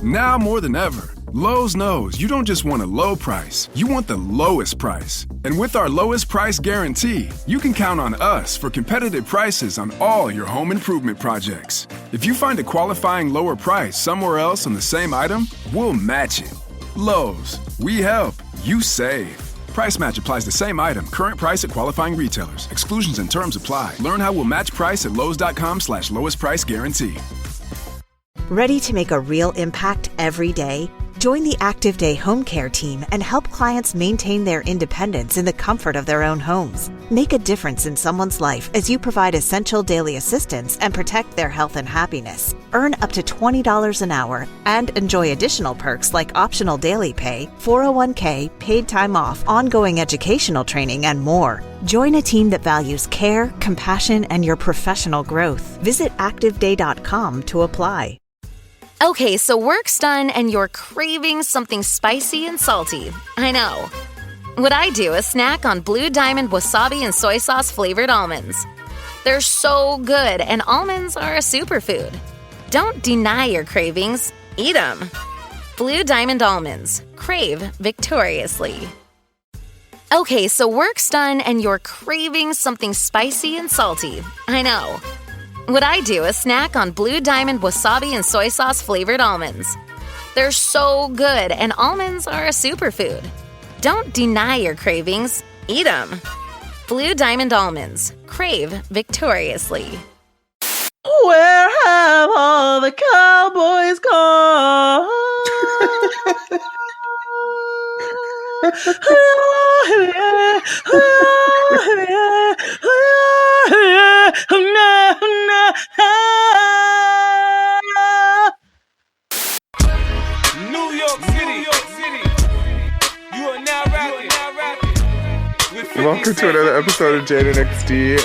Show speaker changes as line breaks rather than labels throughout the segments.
Now more than ever, Lowe's knows you don't just want a low price, you want the lowest price. And with our lowest price guarantee, you can count on us for competitive prices on all your home improvement projects. If you find a qualifying lower price somewhere else on the same item, we'll match it. Lowe's, we help, you save. Price match applies the same item. Current price at qualifying retailers. Exclusions and terms apply. Learn how we'll match price at lowes.com/lowest price guarantee.
Ready to make a real impact every day? Join the Active Day Home Care team and help clients maintain their independence in the comfort of their own homes. Make a difference in someone's life as you provide essential daily assistance and protect their health and happiness. Earn up to $20 an hour and enjoy additional perks like optional daily pay, 401k, paid time off, ongoing educational training, and more. Join a team that values care, compassion, and your professional growth. Visit ActiveDay.com to apply.
Okay, so work's done and you're craving something spicy and salty. I know. What I do is snack on Blue Diamond wasabi and soy sauce flavored almonds. They're so good, and almonds are a superfood. Don't deny your cravings. Eat them. Blue Diamond almonds. Crave victoriously. Okay, so work's done and you're craving something spicy and salty. I know. What I do is snack on Blue Diamond wasabi and soy sauce flavored almonds. They're so good, and almonds are a superfood. Don't deny your cravings. Eat them. Blue Diamond almonds. Crave victoriously.
Where have all the cowboys gone?
New York City. You are now rapping.
Welcome to another episode of Jade and XD.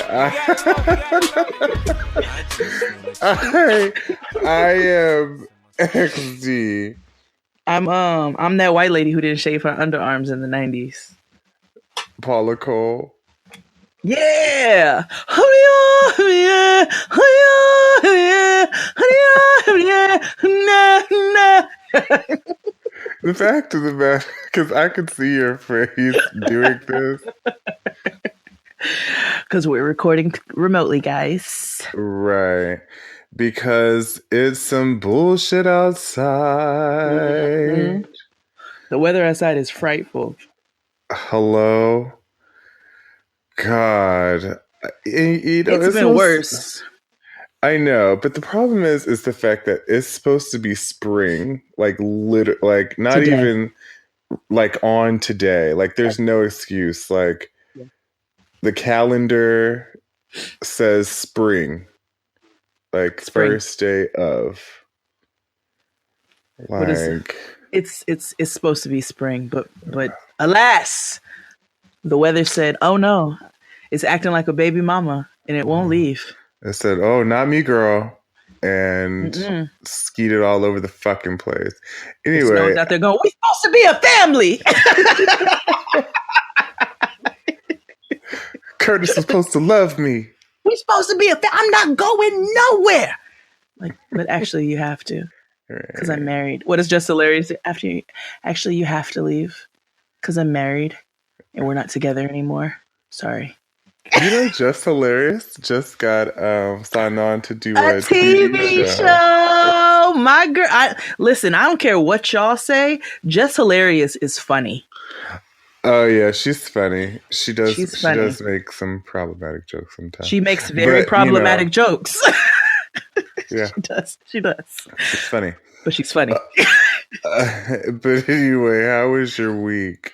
I am XD.
I'm that white lady who didn't shave her underarms in the 90s.
Paula Cole.
Yeah.
The fact of the matter, because I could see your face doing this.
Because we're recording remotely, guys.
Right. Because it's some bullshit outside.
Mm-hmm. The weather outside is frightful.
Hello? God.
It's been worse.
I know, but the problem is the fact that it's supposed to be spring, like not today. Even like on today. Like there's no excuse. Like the calendar says spring, like spring. First day of. Like
what is it? It's supposed to be spring, but alas, the weather said, "Oh no, it's acting like a baby mama, and it won't leave."
It said, "Oh, not me, girl," and skeeted all over the fucking place. Anyway,
out there going, "We're supposed to be a family."
Curtis is supposed to love me.
We're supposed to be a family. I'm not going nowhere. Like, but actually, you have to, because I'm married. What is just hilarious? You have to leave, because I'm married, and we're not together anymore. Sorry.
You know, Just Hilarious just got signed on to do
a TV show. My girl, listen, I don't care what y'all say. Just Hilarious is funny.
Oh yeah, she's funny. She does make some problematic jokes sometimes.
She makes very problematic jokes.
Yeah,
she does.
She's funny,
but she's funny.
But anyway, how was your week?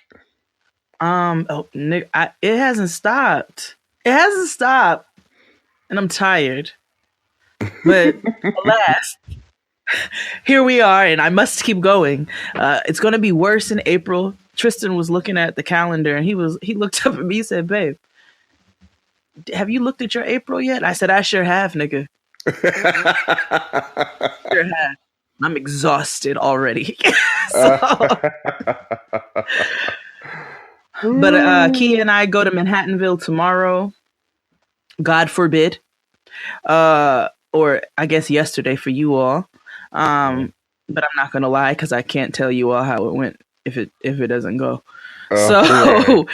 It hasn't stopped. It hasn't stopped, and I'm tired. But alas, here we are, and I must keep going. It's going to be worse in April. Tristan was looking at the calendar, and he looked up at me. He said, "Babe, have you looked at your April yet?" I said, "I sure have, nigga. Sure have. I'm exhausted already." But Kia and I go to Manhattanville tomorrow. God forbid. Or I guess yesterday for you all. but I'm not gonna lie because I can't tell you all how it went if it doesn't go.
Oh,
So
right.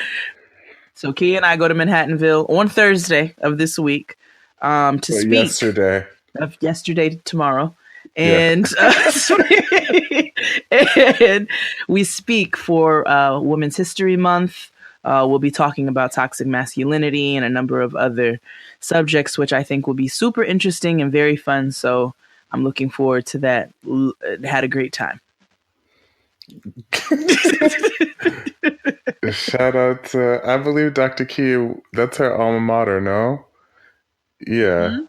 so Key and I go to Manhattanville on Thursday of this week to
So
speak
yesterday.
of yesterday to tomorrow.
Yeah.
And and we speak for Women's History Month. We'll be talking about toxic masculinity and a number of other subjects, which I think will be super interesting and very fun. So I'm looking forward to that. Had a great time.
Shout out to, I believe Dr. Key, that's her alma mater, no? Yeah,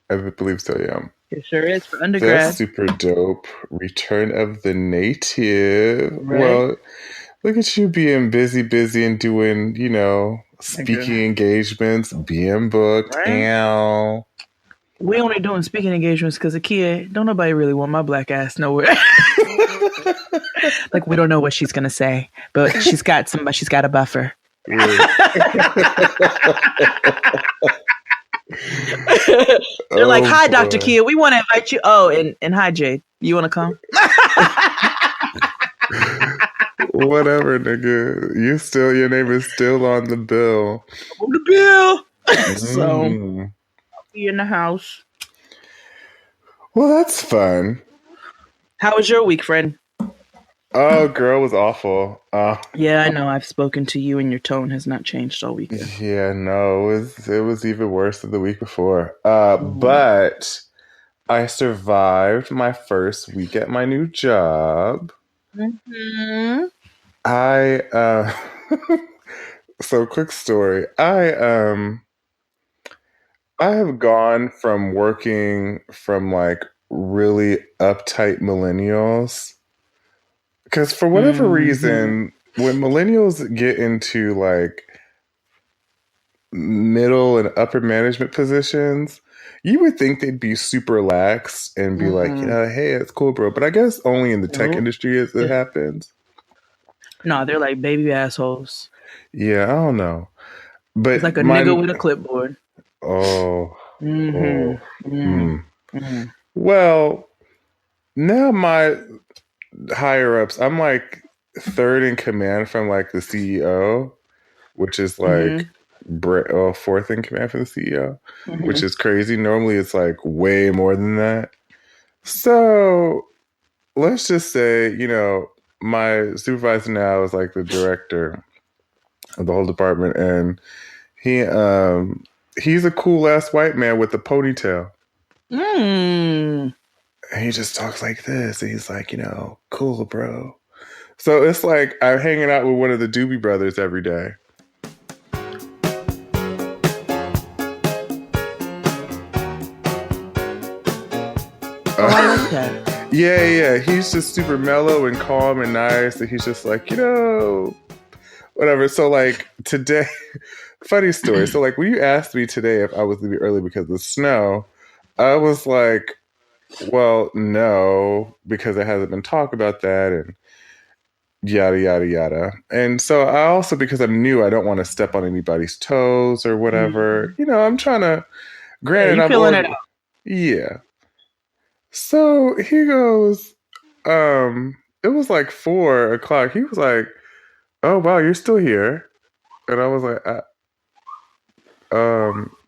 I believe so, yeah.
It sure is for
That's
undergrad,
super dope. Return of the Native.
right?
Well, look at you being busy and doing,
Nigga,
speaking engagements, being booked.
right?
Ow.
We only doing speaking engagements because Akia, don't nobody really want my black ass nowhere. Like we don't know what she's gonna say, but she's got a buffer.
Right.
They're like,
Oh,
"Hi, Dr.
boy.
Kia, we want to invite you." Oh, and hi, Jade. You want to come?
Whatever, nigga. Your name is still on the bill.
On the bill. So
Mm.
be in the house.
Well, that's fun.
How was your week, friend?
Oh, girl, it was awful.
Yeah, I know. I've spoken to you, and your tone has not changed all week.
Yeah, no, it was even worse than the week before. But I survived my first week at my new job.
Mm-hmm.
So quick story. I have gone from working from like really uptight millennials. Because for whatever reason, when millennials get into like middle and upper management positions, you would think they'd be super lax and be like, hey, it's cool, bro. But I guess only in the tech industry it happens.
No, they're like baby assholes.
Yeah, I don't know. But
it's like a nigga with a clipboard.
Well, now my higher ups, I'm like third in command from like the CEO, which is like fourth in command for the CEO, which is crazy. Normally it's like way more than that. So let's just say, my supervisor now is like the director of the whole department, and he's a cool ass white man with a ponytail. And he just talks like this, and he's like, cool, bro. So it's like I'm hanging out with one of the Doobie Brothers every day.
I like that.
Yeah. He's just super mellow and calm and nice, and he's just like, whatever. So like today, funny story. So like when you asked me today if I was leaving early because of the snow, I was like, well, no, because there hasn't been talk about that and yada, yada, yada. And so I also, because I'm new, I don't want to step on anybody's toes or whatever. I'm trying to, granted, I'm
feeling it out.
Yeah. So he goes, it was like 4:00. He was like, oh, wow, you're still here. And I was like,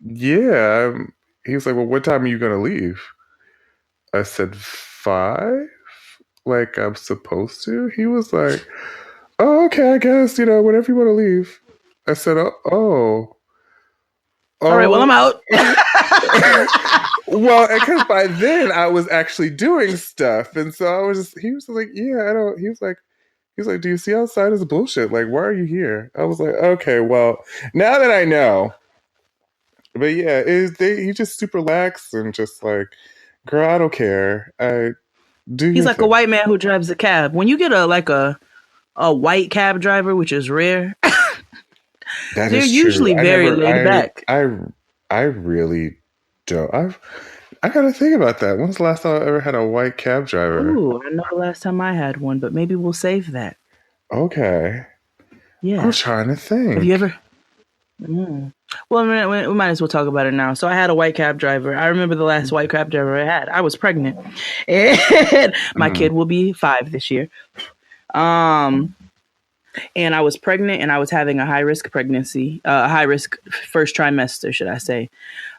yeah. He was like, well, what time are you going to leave? I said, 5? Like I'm supposed to? He was like, oh, okay, I guess, whenever you want to leave. I said, oh.
All right, well, I'm out.
Well, because by then I was actually doing stuff. And so he was like, yeah, I don't, he was like, do you see outside is bullshit? Like, why are you here? I was like, okay, well, now that I know. But yeah, he just super lax and just like, girl, I don't care.
He's like a white man who drives a cab. When you get a white cab driver, which is rare, they're usually very laid back.
I really don't. I gotta think about that. When's the last time I ever had a white cab driver?
Ooh, I know the last time I had one, but maybe we'll save that.
Okay.
Yeah.
I'm trying to think.
Have you Well, we might as well talk about it now. So I had a white cab driver. I remember the last white cab driver I had. I was pregnant, and my kid will be 5 this year. Um, and I was pregnant, and I was having a high risk pregnancy, a high risk first trimester, should I say?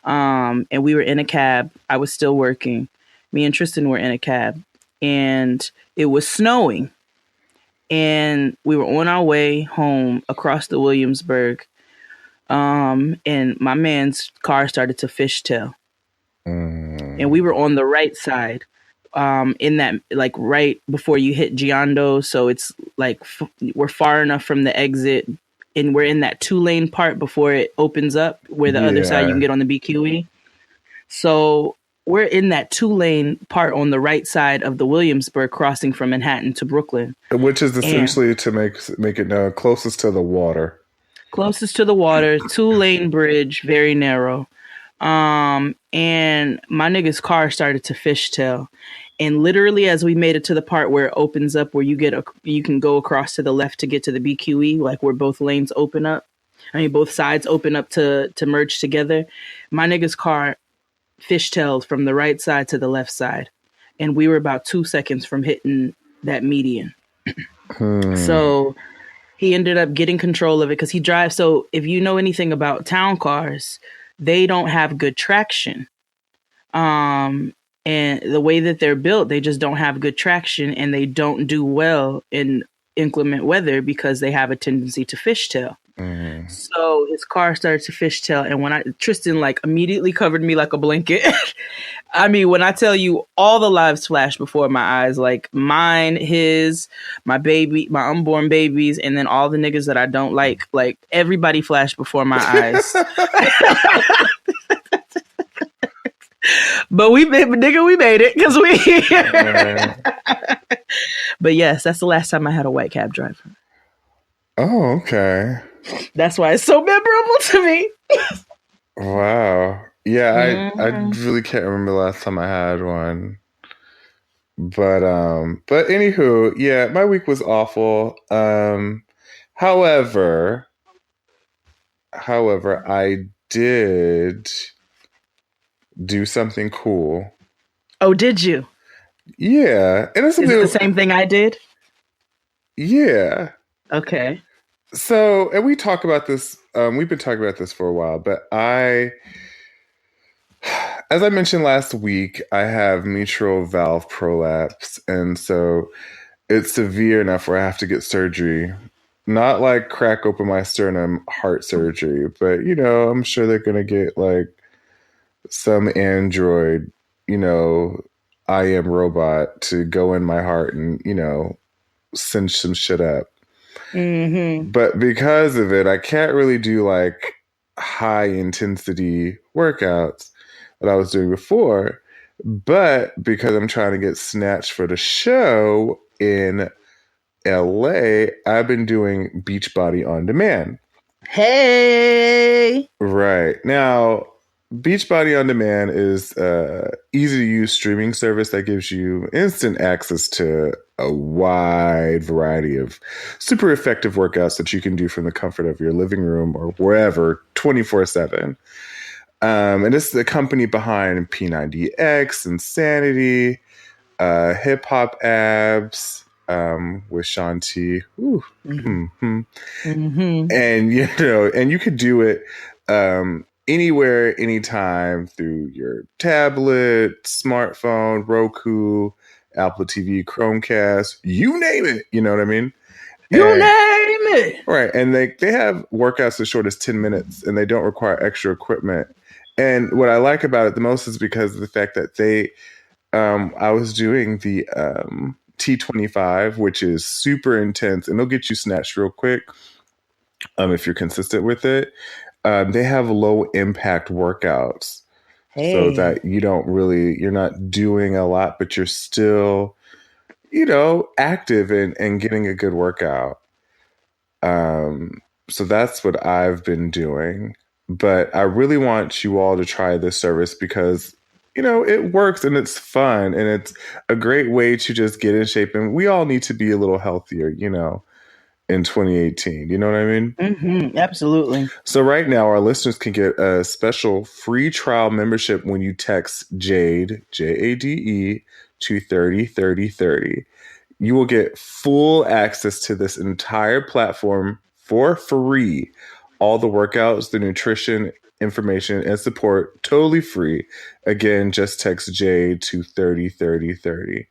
And we were in a cab. I was still working. Me and Tristan were in a cab, and it was snowing, and we were on our way home across the Williamsburg. And my man's car started to fishtail, and we were on the right side, in that, like, right before you hit Giondo. So it's like we're far enough from the exit, and we're in that 2-lane part before it opens up, where the other side you can get on the BQE. So we're in that 2-lane part on the right side of the Williamsburg crossing from Manhattan to Brooklyn,
which is essentially to make it closest to the water.
Closest to the water, 2-lane bridge, very narrow. And my nigga's car started to fishtail. And literally, as we made it to the part where it opens up, where you can go across to the left to get to the BQE, like where both lanes open up. I mean, both sides open up to merge together. My nigga's car fishtailed from the right side to the left side. And we were about 2 seconds from hitting that median. So he ended up getting control of it because he drives. So if you know anything about town cars, they don't have good traction. And the way that they're built, they just don't have good traction, and they don't do well in inclement weather because they have a tendency to fishtail. So his car started to fishtail, and Tristan like immediately covered me like a blanket. I mean, when I tell you, all the lives flashed before my eyes, like mine, his, my baby, my unborn babies, and then all the niggas that I don't like everybody flashed before my eyes. But we made it because we. But yes, that's the last time I had a white cab driver.
Oh, okay.
That's why it's so memorable to me.
Wow. Yeah, I really can't remember the last time I had one. But anywho, yeah, my week was awful. However, I did do something cool.
Oh, did you?
Yeah. And
Is it the same thing I did?
Yeah.
Okay.
So, and we talk about this, we've been talking about this for a while, but as I mentioned last week, I have mitral valve prolapse. And so it's severe enough where I have to get surgery. Not like crack open my sternum heart surgery, but, I'm sure they're going to get like some android, I am robot to go in my heart and, cinch some shit up. But because of it, I can't really do like high intensity workouts that I was doing before. But because I'm trying to get snatched for the show in LA, I've been doing Beachbody on demand.
Hey!
Right. Now, Beachbody on Demand is easy to use streaming service that gives you instant access to a wide variety of super effective workouts that you can do from the comfort of your living room or wherever 24/7. And this is the company behind P90X, Insanity, Hip Hop Abs with Shanti. And and you could do it anywhere, anytime through your tablet, smartphone, Roku, Apple TV, Chromecast, you name it. You know what I mean?
You name it.
Right. And they have workouts as short as 10 minutes, and they don't require extra equipment. And what I like about it the most is because of the fact that I was doing the T25, which is super intense, and they'll get you snatched real quick if you're consistent with it. They have low impact workouts so that you're not doing a lot, but you're still, active and getting a good workout. So that's what I've been doing. But I really want you all to try this service because, it works and it's fun and it's a great way to just get in shape. And we all need to be a little healthier, in 2018. You know what I mean?
Mm-hmm, absolutely.
So right now, our listeners can get a special free trial membership when you text JADE, JADE, to 303030. You will get full access to this entire platform for free. All the workouts, the nutrition, information, and support totally free. Again, just text JADE to 303030.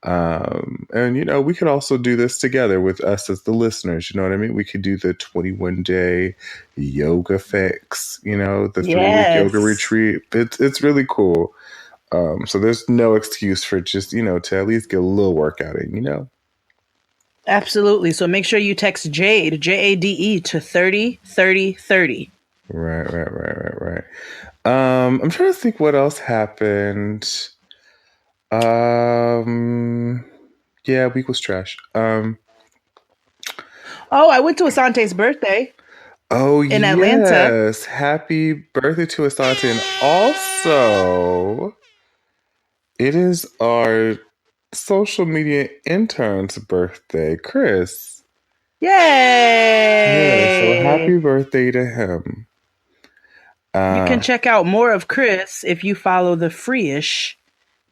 And we could also do this together with us as the listeners. You know what I mean? We could do the 21-day yoga fix, the 3-week yoga retreat. It's really cool. So there's no excuse for just, to at least get a little workout in.
Absolutely. So make sure you text JADE, JADE, to 303030.
Right. I'm trying to think what else happened. Yeah, week was trash.
I went to Asante's birthday.
Oh,
in Atlanta.
Yes. Happy birthday to Asante. And also, it is our social media intern's birthday, Chris.
Yay!
Yeah, so happy birthday to him.
You can check out more of Chris if you follow the Freeish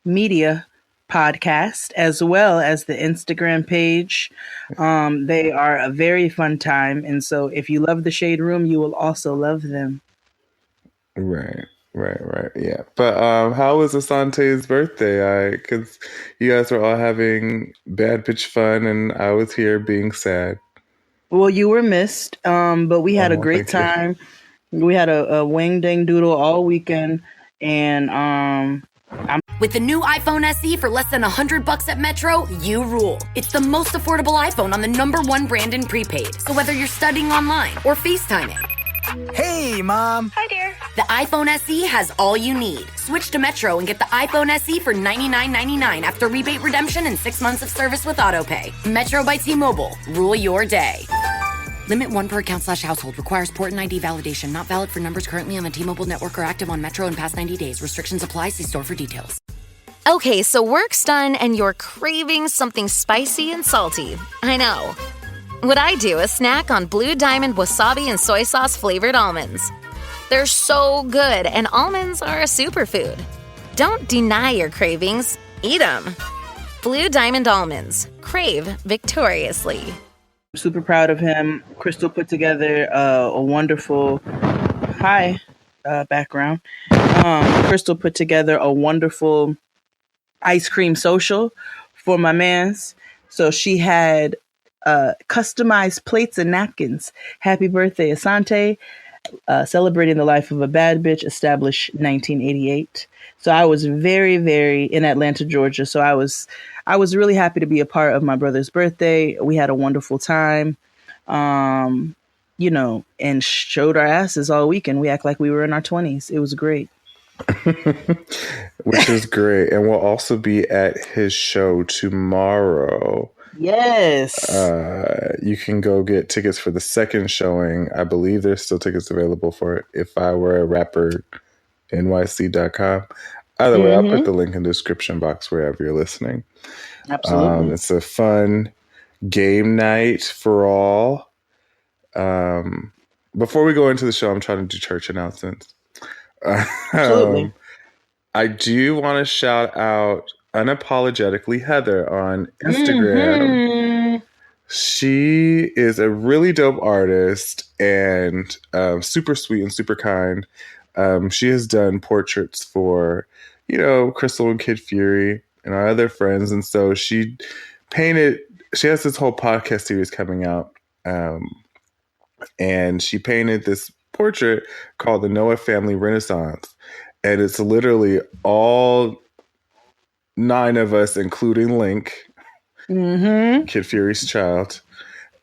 Media podcast as well as the Instagram page. They are a very fun time, and so if you love the Shade Room, you will also love them.
Right. Yeah, but how was Asante's birthday? Because you guys were all having bad bitch fun, and I was here being sad.
Well, you were missed, but we had a great time. We had a wing dang doodle all weekend, and
with the new iPhone SE for less than $100 at Metro, you rule. It's the most affordable iPhone on the #1 brand in prepaid. So whether you're studying online or FaceTiming.
Hey, Mom.
Hi, dear. The iPhone SE has all you need. Switch to Metro and get the iPhone SE for $99.99 after rebate redemption and 6 months of service with AutoPay. Metro by T-Mobile. Rule your day. Limit 1 per account/household. Requires port and ID validation. Not valid for numbers currently on the T-Mobile network or active on Metro in past 90 days. Restrictions apply. See store for details.
Okay, so work's done and you're craving something spicy and salty. I know. What I do is snack on Blue Diamond wasabi and soy sauce flavored almonds. They're so good, and almonds are a superfood. Don't deny your cravings. Eat them. Blue Diamond almonds. Crave victoriously.
I'm super proud of him. Crystal put together a wonderful background. Crystal put together a wonderful ice cream social for my mans. So she had customized plates and napkins. Happy birthday, Asante. Celebrating the life of a bad bitch, established 1988. So I was very, very in Atlanta, Georgia. So I was really happy to be a part of my brother's birthday. We had a wonderful time, and showed our asses all weekend. We act like we were in our 20s. It was great.
Which is great. And we'll also be at his show tomorrow.
Yes.
You can go get tickets for the second showing. I believe there's still tickets available for it. If I Were a Rapper, NYC.com. Either way, I'll put the link in the description box wherever you're listening.
Absolutely.
It's a fun game night for all. Before we go into the show, I'm trying to do church announcements.
Absolutely.
I do want to shout out Unapologetically Heather on Instagram. She is a really dope artist and super sweet and super kind. She has done portraits for, Crystal and Kid Fury and our other friends. And so she has this whole podcast series coming out. And she painted this portrait called the Noah Family Renaissance. And it's literally all 9 of us, including Link, Kid Fury's child,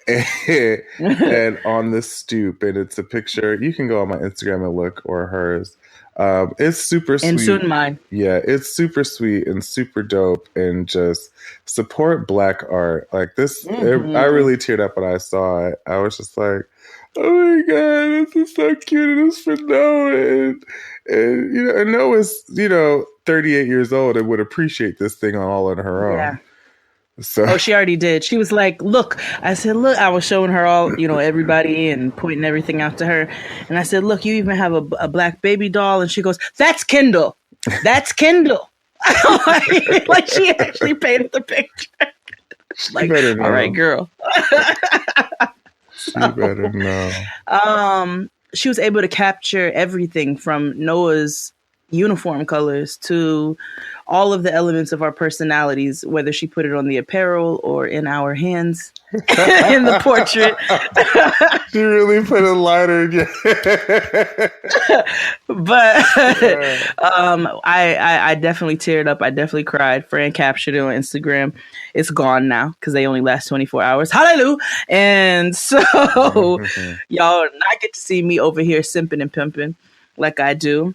and on the stoop. And it's a picture. You can go on my Instagram and look, or hers. It's super sweet.
And soon mine.
Yeah, it's super sweet and super dope. And just support Black art. Like this, I really teared up when I saw it. I was just like, oh my God, this is so cute. And it's for Noah. And Noah's, 38 years old and would appreciate this thing all on her own.
Yeah.
So
Oh, she already did. She was like, look. I said, look. I was showing her all, everybody and pointing everything out to her. And I said, look, you even have a black baby doll. And she goes, that's Kendall. That's Kendall. Like she actually painted the picture. Like,
better know.
All right, girl.
She better know.
She was able to capture everything from Noah's uniform colors to all of the elements of our personalities, whether she put it on the apparel or in our hands in the portrait.
She really put a lighter in
But I definitely teared up. I definitely cried. Fran captured it on Instagram. It's gone now because they only last 24 hours. Hallelujah. And so y'all not get to see me over here simping and pimping like I do.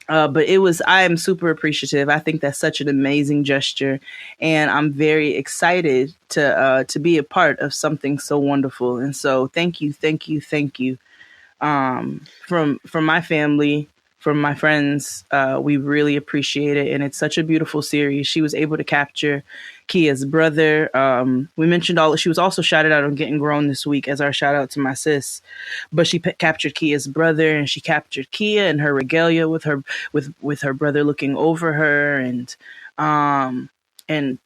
But I am super appreciative. I think that's such an amazing gesture. And I'm very excited to be a part of something so wonderful. And so thank you. From my family, from my friends, we really appreciate it. And it's such a beautiful series. She was able to capture Kia's brother. We mentioned she was also shouted out on Getting Grown this week as our shout out to my sis, but she captured Kia's brother, and she captured Kia and her regalia with her brother looking over her, and then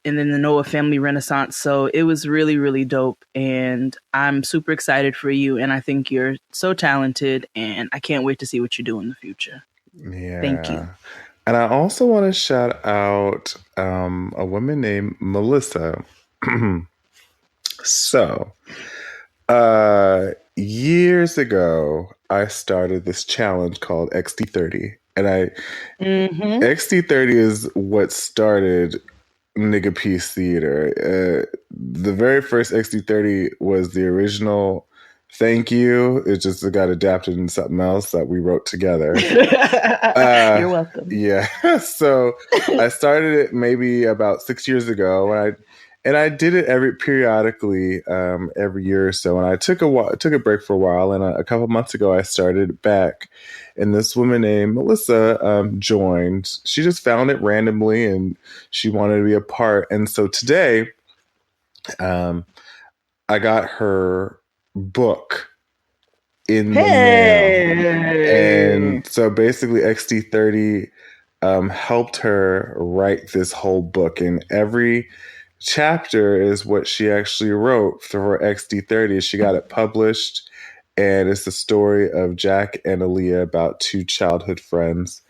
the Noah family renaissance. So it was really, really dope. And I'm super excited for you. And I think you're so talented, and I can't wait to see what you do in the future.
Yeah.
Thank you.
And I also want to shout out a woman named Melissa. So, years ago, I started this challenge called XD30. And XD30 is what started Nigga Peace Theater. The very first XD30 was the original Thank You. It just got adapted into something else that we wrote together.
You're welcome.
Yeah. So I started it maybe about 6 years ago, and I did it periodically every year or so. And I took a break for a while, and a couple months ago I started back. And this woman named Melissa joined. She just found it randomly, and she wanted to be a part. And so today, I got her book in the mail. And so basically XD30 helped her write this whole book, and every chapter is what she actually wrote for her XD30. She got it published, and it's the story of Jack and Aaliyah, about two childhood friends.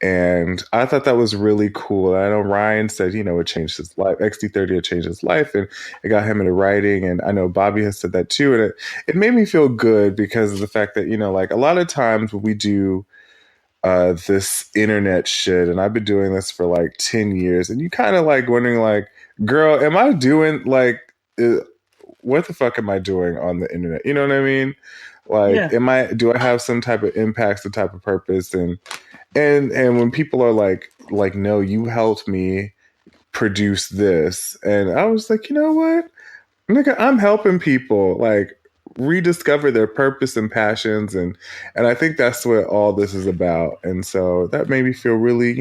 And I thought that was really cool. I know Ryan said, it changed his life. XD30 had changed his life, and it got him into writing. And I know Bobby has said that too. And it made me feel good because of the fact that, like a lot of times when we do this internet shit, and I've been doing this for like 10 years, and you kind of like wondering like, girl, am I doing like, what the fuck am I doing on the internet? You know what I mean? Like, do I have some type of impact, some type of purpose? And when people are like, no, you helped me produce this. And I was like, you know what? Nigga, I'm helping people like rediscover their purpose and passions. And I think that's what all this is about. And so that made me feel really,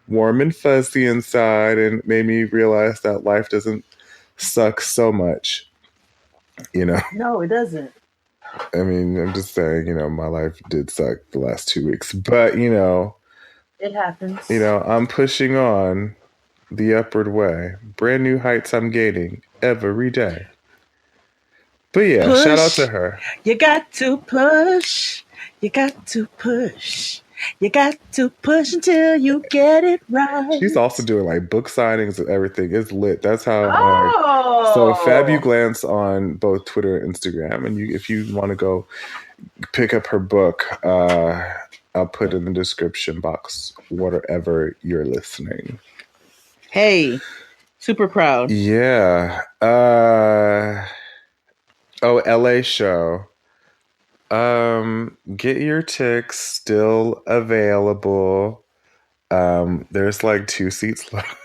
warm and fuzzy inside, and made me realize that life doesn't suck so much,
No, it doesn't.
I mean, I'm just saying, my life did suck the last 2 weeks, but,
it happens.
I'm pushing on the upward way. Brand new heights I'm gaining every day. But yeah, push. Shout out to her.
You got to push. You got to push. You got to push until you get it right.
She's also doing like book signings and everything. It's lit. That's how. So Fabuglance on both Twitter and Instagram, and if you want to go pick up her book, I'll put in the description box wherever you're listening.
Hey, super proud.
Yeah. LA show. Get your ticks, still available. There's like 2 seats left.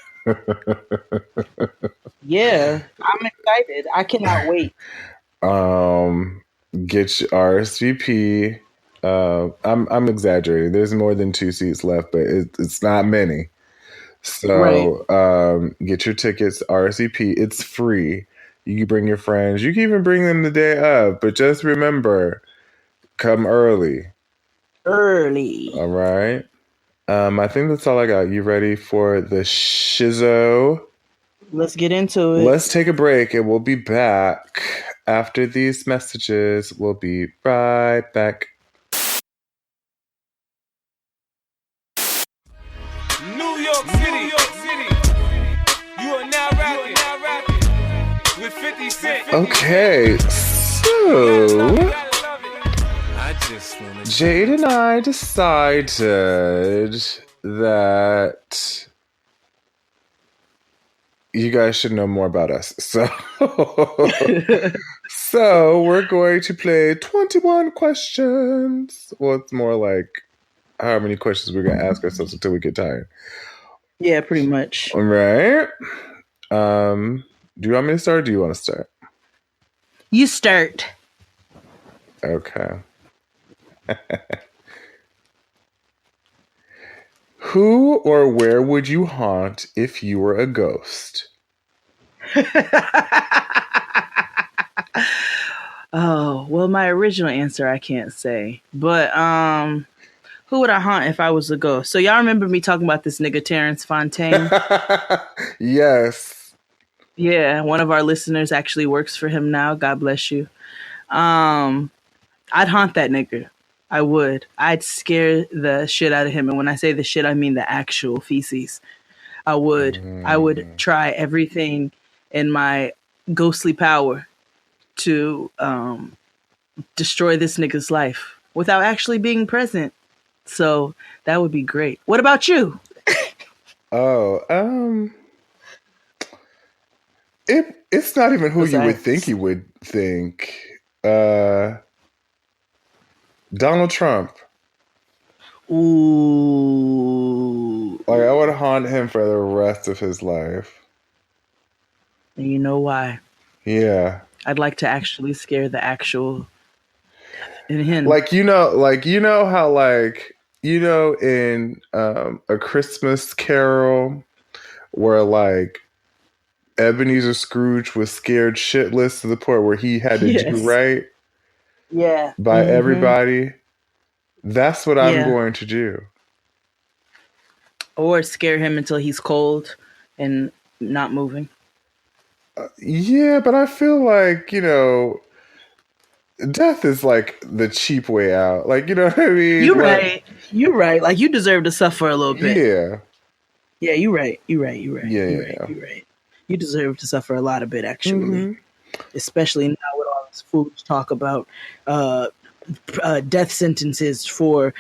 Yeah, I'm excited. I cannot wait.
Get your RSVP. I'm exaggerating. There's more than 2 seats left, but it's not many. So get your tickets, RSVP. It's free. You can bring your friends. You can even bring them the day of. But just remember, come early.
Early.
All right. I think that's all I got. You ready for the shizzo?
Let's get into it.
Let's take a break and we'll be back after these messages. We'll be right back.
New York City. You are now rapping with 50 Cent.
Okay, so Jade and I decided that you guys should know more about us. So we're going to play 21 questions. Well, it's more like how many questions we're going to ask ourselves until we get tired.
Yeah, pretty much.
All right. Do you want me to start or do you want to start?
You start.
Okay. Who or where would you haunt if you were a ghost?
Oh, well, my original answer I can't say. But who would I haunt if I was a ghost? So y'all remember me talking about this nigga Terrence Fontaine?
Yes.
Yeah, one of our listeners actually works for him now. God bless you. I'd haunt that nigga. I would. I'd scare the shit out of him. And when I say the shit, I mean the actual feces. I would. I would try everything in my ghostly power to destroy this nigga's life without actually being present. So that would be great. What about you?
It's not even who you would think you would think. Donald Trump.
Ooh.
Like, I would haunt him for the rest of his life.
And you know why?
Yeah.
I'd like to actually scare the actual in him.
Like, you know how, like, in A Christmas Carol, where, like, Ebenezer Scrooge was scared shitless to the point where he had to do right by everybody. That's what I'm going to do.
Or scare him until he's cold and not moving.
Yeah, but I feel like, death is like the cheap way out. Like, you know what I mean?
You're right. You're right. Like, you deserve to suffer a little bit.
Yeah.
Yeah, you're right. You're right.
Yeah.
You're right. You deserve to suffer a lot of it, actually. Especially now with all this foolish talk about death sentences for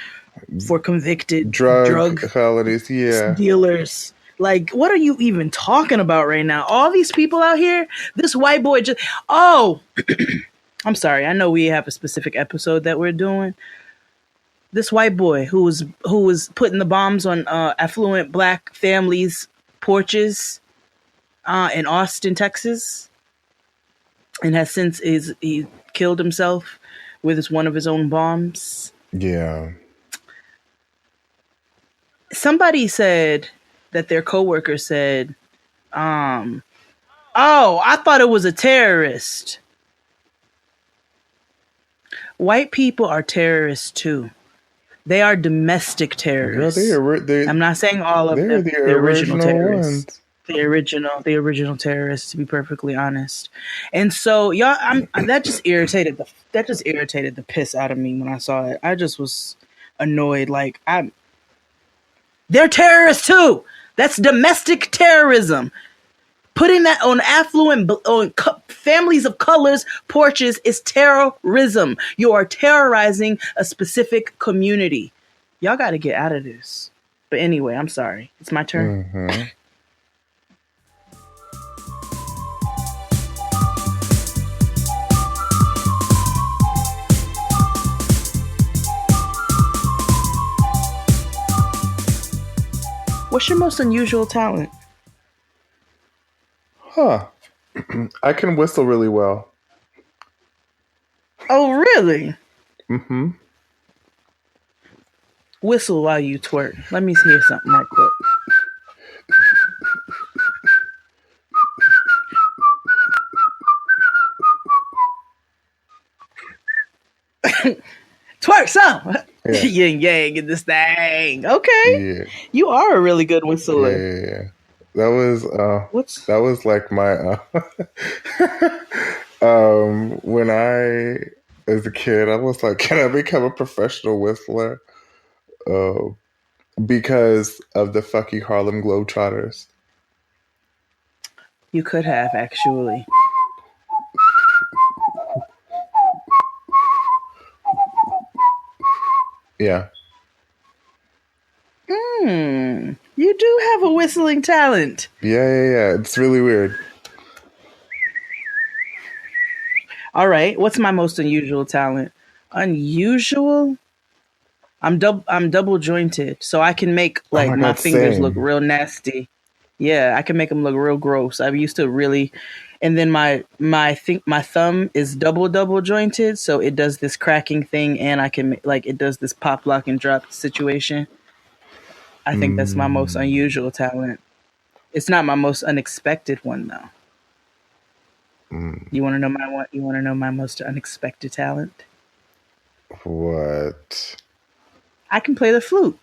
convicted drug
felonies,
dealers. Like, what are you even talking about right now? All these people out here, this white boy just... Oh! I'm sorry. I know we have a specific episode that we're doing. This white boy who was putting the bombs on affluent black families' porches in Austin, Texas, and has since he killed himself with one of his own bombs.
Yeah.
Somebody said that their coworker said, "Oh, I thought it was a terrorist." White people are terrorists too. They are domestic terrorists. I'm not saying all of them.
They're the original
terrorists.
Ones.
The original terrorists, to be perfectly honest. And so, y'all, that just irritated the piss out of me when I saw it. I just was annoyed. Like, they're terrorists too. That's domestic terrorism. Putting that on affluent families of colors porches is terrorism. You are terrorizing a specific community. Y'all got to get out of this. But anyway, I'm sorry. It's my turn.
Mm-hmm.
What's your most unusual talent?
Huh. I can whistle really well.
Oh, really?
Mm-hmm.
Whistle while you twerk. Let me hear something right quick. Twerk some.
Yeah.
Yin yang in this thing. Okay.
Yeah.
You are a really good whistler.
Yeah. That was like my when I as a kid I was like, can I become a professional whistler? Because of the fucking Harlem Globetrotters.
You could have, actually.
Yeah.
You do have a whistling talent.
Yeah. It's really weird.
All right. What's my most unusual talent? Unusual? I'm double jointed, so I can make
Oh my
my
God,
fingers look
same.
real nasty. Yeah, I can make them look real gross. I used to really, and then my thumb is double jointed, so it does this cracking thing, and I can it does this pop, lock, and drop situation. I think that's my most unusual talent. It's not my most unexpected one though. You want to know my what? You want to know my most unexpected talent?
What?
I can play the flute.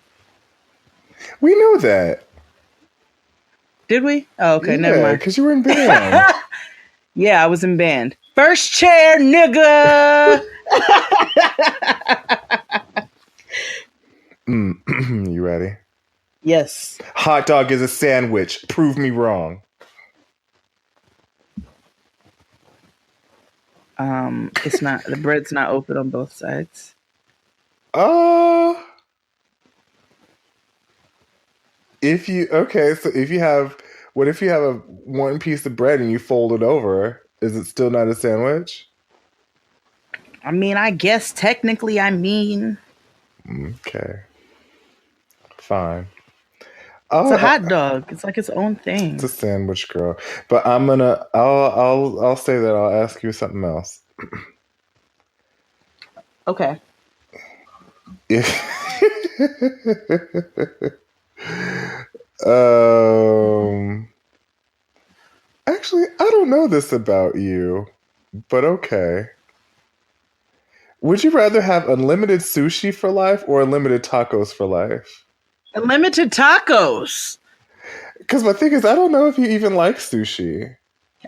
We know that.
Did we? Oh, okay, never
Yeah,
mind.
because you were in band.
Yeah, I was in band. First chair, nigga.
You ready?
Yes.
Hot dog is a sandwich. Prove me wrong.
It's not. The bread's not open on both sides.
If you what if you have a one piece of bread and you fold it over? Is it still not a sandwich?
I mean, I guess technically,
Okay, fine.
It's a hot dog. It's like its own thing.
It's a sandwich, girl. But I'll say that I'll ask you something else.
Okay.
Actually, I don't know this about you, but okay. Would you rather have unlimited sushi for life or unlimited tacos for life?
Unlimited tacos.
Because my thing is, I don't know if you even like sushi.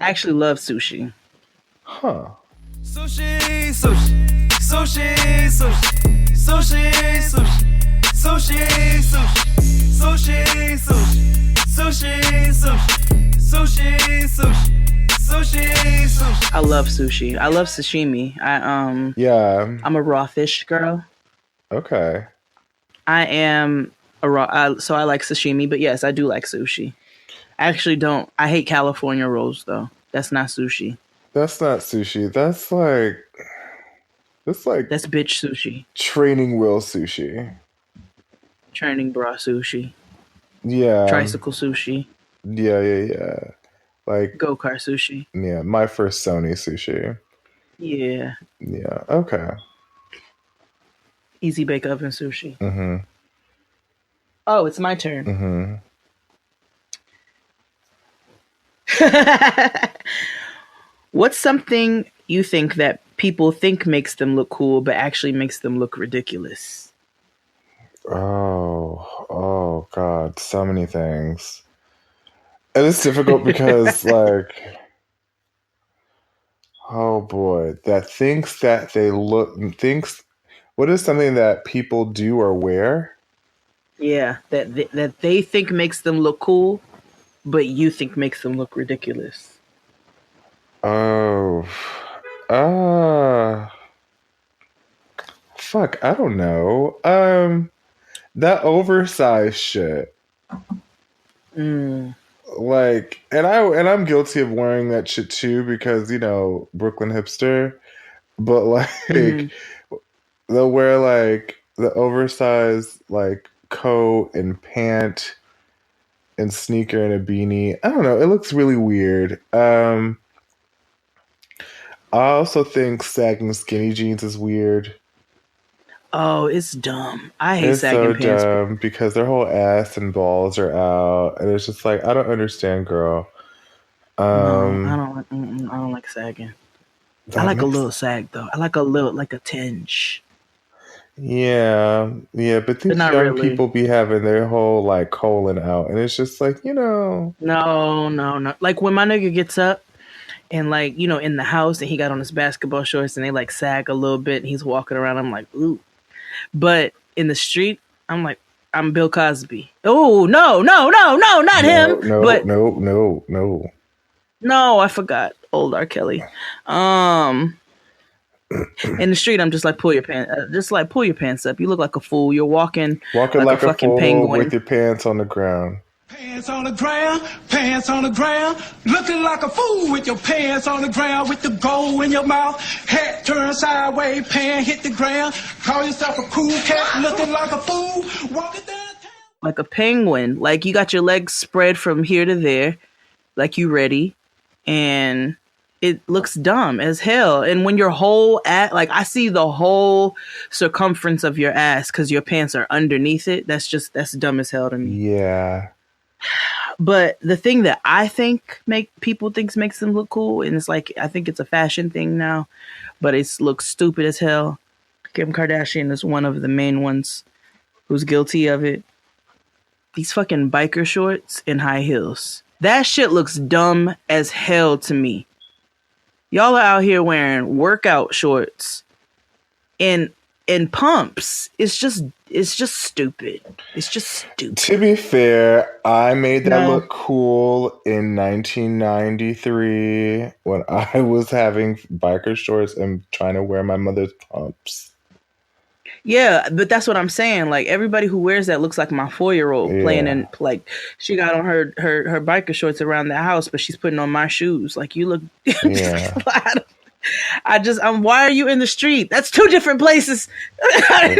I actually love sushi.
Huh.
Sushi, sushi, sushi, sushi, sushi, sushi, sushi, sushi, sushi, sushi, sushi, sushi, sushi, sushi, sushi.
I love sushi. I love sashimi.
Yeah.
I'm a raw fish girl.
Okay.
I am a raw. So I like sashimi, but yes, I do like sushi. I actually don't. I hate California rolls though. That's not sushi.
That's not sushi. That's
bitch sushi.
Training wheel sushi.
Training bra sushi.
Yeah.
Tricycle sushi.
Yeah. Like
go-kart sushi.
Yeah, my first Sony sushi.
Yeah.
Yeah. Okay.
Easy bake oven sushi.
Mm-hmm.
Oh, it's my turn.
Mm-hmm.
What's something you think that people think makes them look cool, but actually makes them look ridiculous?
Oh God, so many things. And it's difficult because, oh boy, what is something that people do or wear?
Yeah, that they think makes them look cool, but you think makes them look ridiculous.
Oh, fuck, I don't know. That oversized shit.
Mm.
And I'm guilty of wearing that shit too because Brooklyn hipster. But they'll wear the oversized coat and pant and sneaker and a beanie. I don't know. It looks really weird. I also think sagging skinny jeans is weird.
Oh, it's dumb. I hate sagging pants. It's so dumb
because their whole ass and balls are out, and it's just I don't understand, girl.
No, I don't like sagging. I
That
like a
makes
little sag though. I like a little, like a tinge,
Yeah, yeah, but
but
these
not
young
really.
people be having their whole like colon out, and it's just like,
No, no, no. Like when my nigga gets up and like, in the house and he got on his basketball shorts and they like sag a little bit and he's walking around, I'm like, ooh. But in the street, I'm like, I'm Bill Cosby. Oh, no, no, no, no, not him.
no, no,
But
no, no, no.
no, I forgot. Old R. Kelly. In the street, I'm just like, pull your pants up. You look like a fool. You're walking
Walking
like a
like a
fucking
fool with
penguin.
your pants on the ground.
Pants on the ground, pants on the ground, looking like a fool with your pants on the ground, with the gold in your mouth, hat turned sideways, pants hit the ground, call yourself a cool cat, looking like a fool, walking downtown.
Like a penguin. Like you got your legs spread from here to there, like you ready, and it looks dumb as hell. And when your whole ass, like I see the whole circumference of your ass because your pants are underneath it. That's dumb as hell to me.
Yeah.
But the thing that I think makes them look cool, and it's like I think it's a fashion thing now, but it looks stupid as hell. Kim Kardashian is one of the main ones who's guilty of it. These fucking biker shorts and high heels. That shit looks dumb as hell to me. Y'all are out here wearing workout shorts and pumps. It's just stupid. It's just stupid.
To be fair, I made that
No.
look cool in 1993 when I was having biker shorts and trying to wear my mother's pumps.
Yeah, but that's what I'm saying. Like everybody who wears that looks like my 4-year-old playing in, like she got on her biker shorts around the house, but she's putting on my shoes. Like you look.
Yeah.
Why are you in the street? That's two different places. Like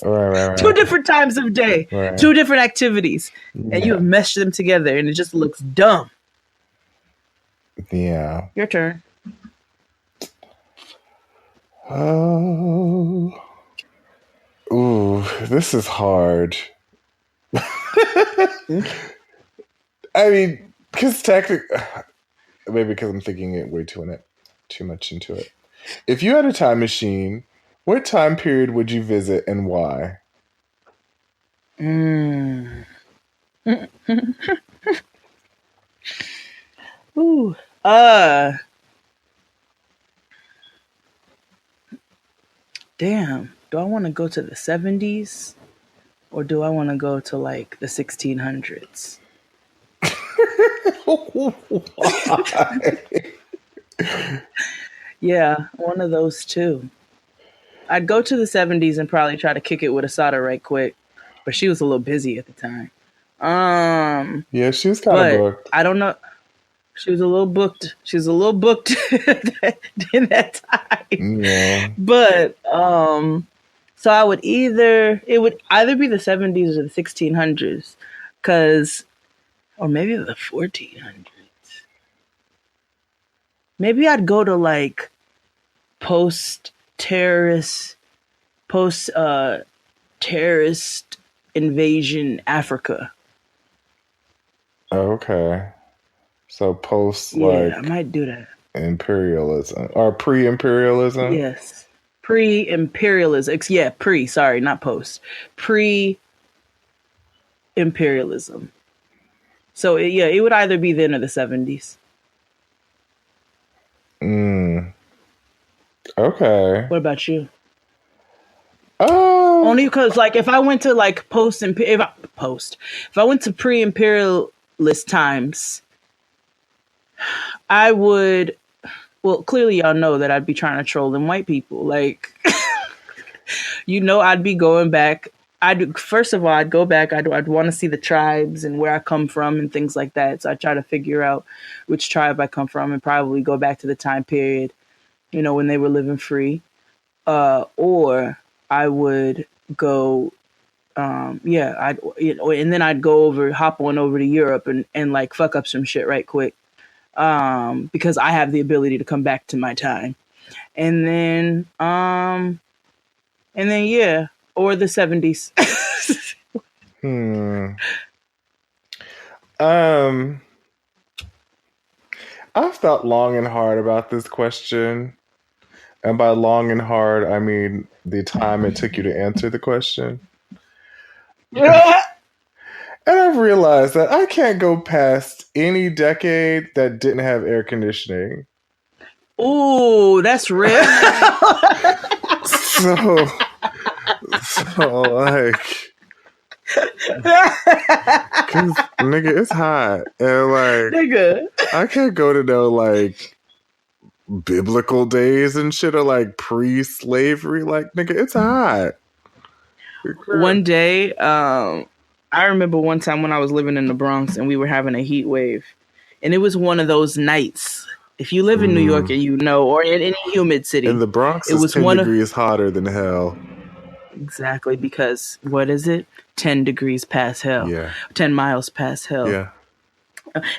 Right.
two different times of day,
Right.
two different activities, and you have meshed them together, and it just looks dumb.
Yeah.
Your turn.
Oh. Ooh, this is hard. I mean, because maybe because I'm thinking it way too much into it. If you had a time machine, what time period would you visit and why?
Ooh. Damn. Do I want to go to the 70s or do I want to go to like the 1600s?
Why?
Yeah, one of those two. I'd go to the 70s and probably try to kick it with Asada right quick, but she was a little busy at the time.
Yeah, she was kind of booked.
I don't know. She was a little booked. She was a little booked in that time.
Yeah.
But so it would either be the 70s or the 1600s, or maybe the 1400s. Maybe I'd go to like post-terrorist invasion Africa.
Okay. So post
I might do that.
imperialism or pre-imperialism.
Yes. Pre-imperialism. Yeah, sorry, not post. Pre-imperialism. So it would either be then or the 70s.
Okay.
What about you? Only because like if I went to like if I went to pre-imperialist times, I would. Well, clearly y'all know that I'd be trying to troll them white people. Like, I'd be going back. First of all, I'd go back. I'd want to see the tribes and where I come from and things like that. So I try to figure out which tribe I come from and probably go back to the time period, when they were living free. Or I would go, and then I'd hop on over to Europe and like fuck up some shit right quick. Because I have the ability to come back to my time. And then or the 70s.
I've thought long and hard about this question. And by long and hard, I mean the time it took you to answer the question. And I've realized that I can't go past any decade that didn't have air conditioning.
Ooh, that's real.
So like, cause nigga, it's hot, and like,
Nigga.
I can't go to no like biblical days and shit or like pre-slavery. Like, nigga, it's hot.
One day, I remember one time when I was living in the Bronx and we were having a heat wave, and it was one of those nights. If you live in New York and you know, or in any humid city,
in the Bronx,
it
is
was
10 degrees hotter than hell.
Exactly, because what is it? 10 degrees past hell.
Yeah.
10 miles past hell.
Yeah.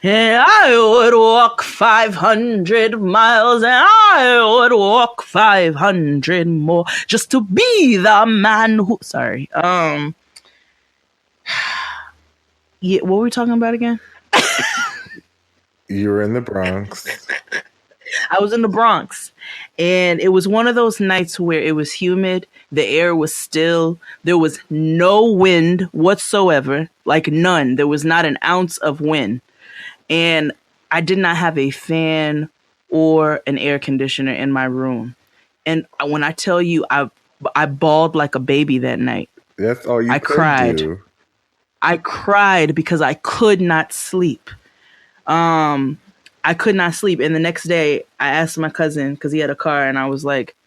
And I would walk 500 miles and I would walk 500 more just to be the man who... Sorry. Yeah, what were we talking about again?
You were in the Bronx.
I was in the Bronx, and it was one of those nights where it was humid, the air was still, there was no wind whatsoever, like none. There was not an ounce of wind, and I did not have a fan or an air conditioner in my room. And when I tell you, I bawled like a baby that night.
That's all you
I
could
cried.
do.
I cried because I could not sleep. I could not sleep. And the next day, I asked my cousin, because he had a car, and I was like,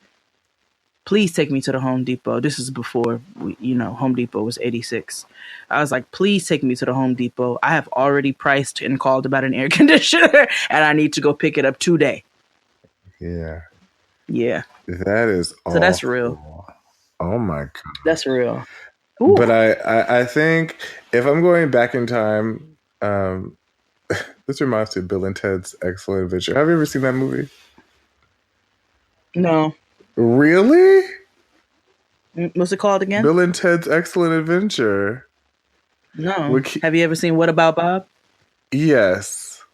please take me to the Home Depot. This is before, Home Depot was 86. I was like, please take me to the Home Depot. I have already priced and called about an air conditioner, and I need to go pick it up today.
Yeah.
Yeah.
That is awful.
So that's real.
Oh my God.
That's real. Ooh.
But I think if I'm going back in time, this reminds me of Bill and Ted's Excellent Adventure. Have you ever seen that movie?
No.
Really?
What's it called again?
Bill and Ted's Excellent Adventure.
No. Have you ever seen What About Bob?
Yes.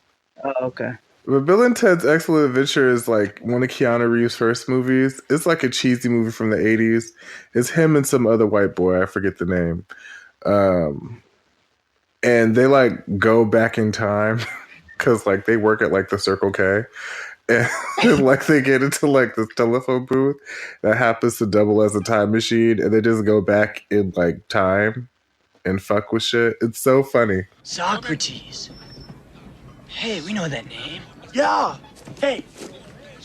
Oh, okay.
But Bill and Ted's Excellent Adventure is like one of Keanu Reeves' first movies. It's like a cheesy movie from the 80s. It's him and some other white boy. I forget the name. And they like go back in time because like they work at like the Circle K. And like they get into like this telephone booth that happens to double as a time machine, and they just go back in like time and fuck with shit. It's so funny.
Socrates. Hey, we know that name.
Yeah. Hey,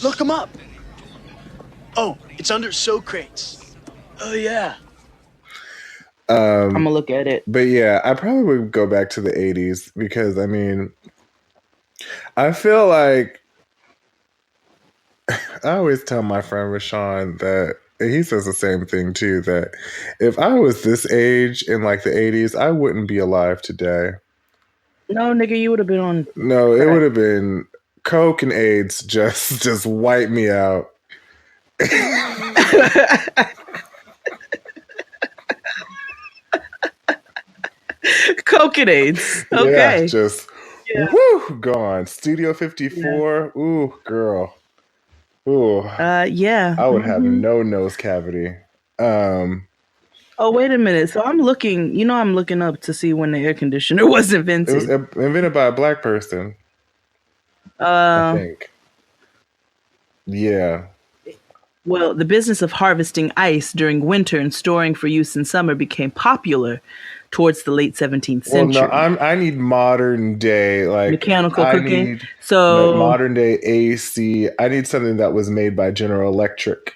look him up. Oh, it's under Socrates.
Oh, yeah.
I'm gonna look at it.
But yeah, I probably would go back to the 80s because I mean, I feel like I always tell my friend Rashawn that, and he says the same thing too, that if I was this age in like the 80s, I wouldn't be alive today.
No, nigga, you would have been on.
No, it would have been Coke and AIDS just wipe me out.
Coke and AIDS. Okay.
Yeah, just woo, gone. Studio 54. Yeah. Ooh, girl. Ooh.
Yeah.
I would have no nose cavity.
Oh, wait a minute. So I'm looking, I'm looking up to see when the air conditioner was invented.
It was invented by a black person. I think. Yeah.
Well, the business of harvesting ice during winter and storing for use in summer became popular towards the late 17th century.
Well, no, I need modern day, like
mechanical cooking.
Like modern day AC. I need something that was made by General Electric.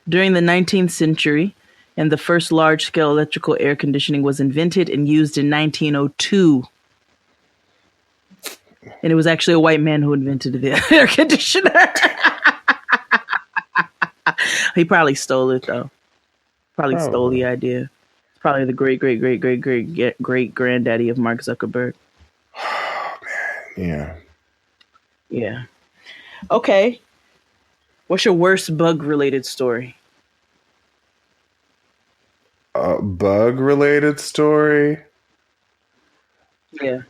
During the 19th century, and the first large-scale electrical air conditioning was invented and used in 1902. And it was actually a white man who invented the air conditioner. He probably stole it, though. Probably stole the idea. It's probably the great granddaddy of Mark Zuckerberg.
Oh, man. Yeah.
Yeah. Okay. What's your worst bug-related story?
A bug-related story?
Yeah.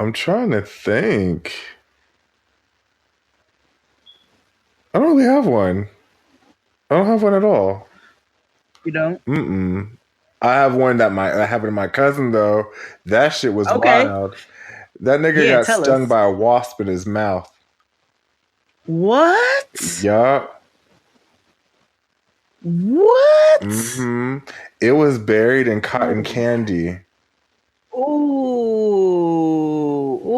I'm trying to think. I don't really have one. I don't have one at all.
You don't?
Mm-mm. I have one that happened to my cousin though. That shit was
Okay.
wild. That nigga
Yeah,
got
tell
stung
us.
by a wasp in his mouth.
What?
Yup.
What?
Mm-hmm. It was buried in cotton candy.
Ooh. Ooh.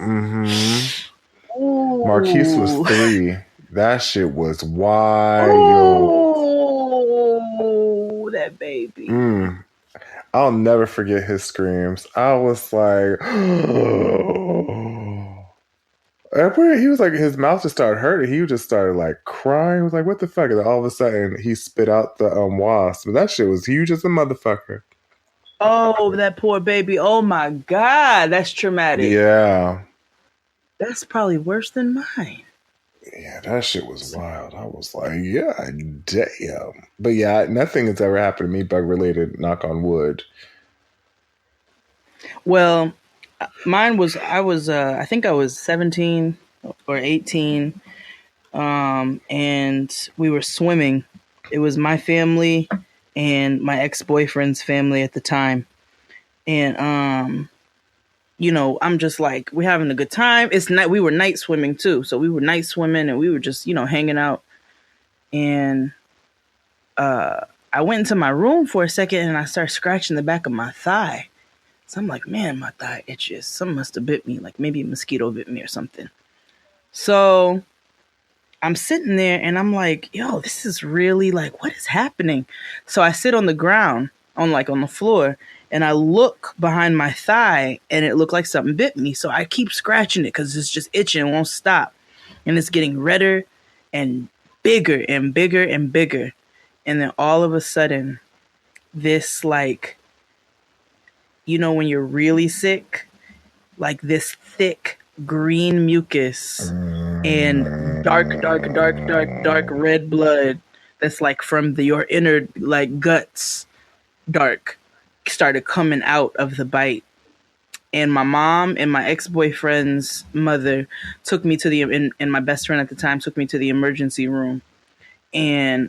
Mm-hmm. Marquise was
Ooh.
3. That shit was wild.
Oh, that baby.
Mm. I'll never forget his screams. I was like, he was like, his mouth just started hurting. He just started like crying. He was like, what the fuck? And then all of a sudden, he spit out the wasp. But that shit was huge as a motherfucker.
Oh, that poor baby. Oh my God. That's traumatic.
Yeah.
That's probably worse than mine.
Yeah, that shit was wild. I was like, yeah, damn. But yeah, nothing has ever happened to me bug related, knock on wood.
Well, mine was, I think I was 17 or 18. And we were swimming. It was my family and my ex-boyfriend's family at the time. And, I'm just like, we're having a good time. It's night. We were night swimming too. So we were night swimming and we were just, hanging out. And, I went into my room for a second and I started scratching the back of my thigh. So I'm like, man, my thigh itches. Something must have bit me. Like maybe a mosquito bit me or something. So I'm sitting there and I'm like, yo, this is really like, what is happening? So I sit on the ground, on the floor, and I look behind my thigh and it looked like something bit me. So I keep scratching it because it's just itching and won't stop. And it's getting redder and bigger and bigger and bigger. And then all of a sudden, this like, when you're really sick, like this thick green mucus and dark red blood that's like from your inner like guts, dark, started coming out of the bite. And my mom and my ex-boyfriend's mother took me to and my best friend at the time took me to the emergency room. And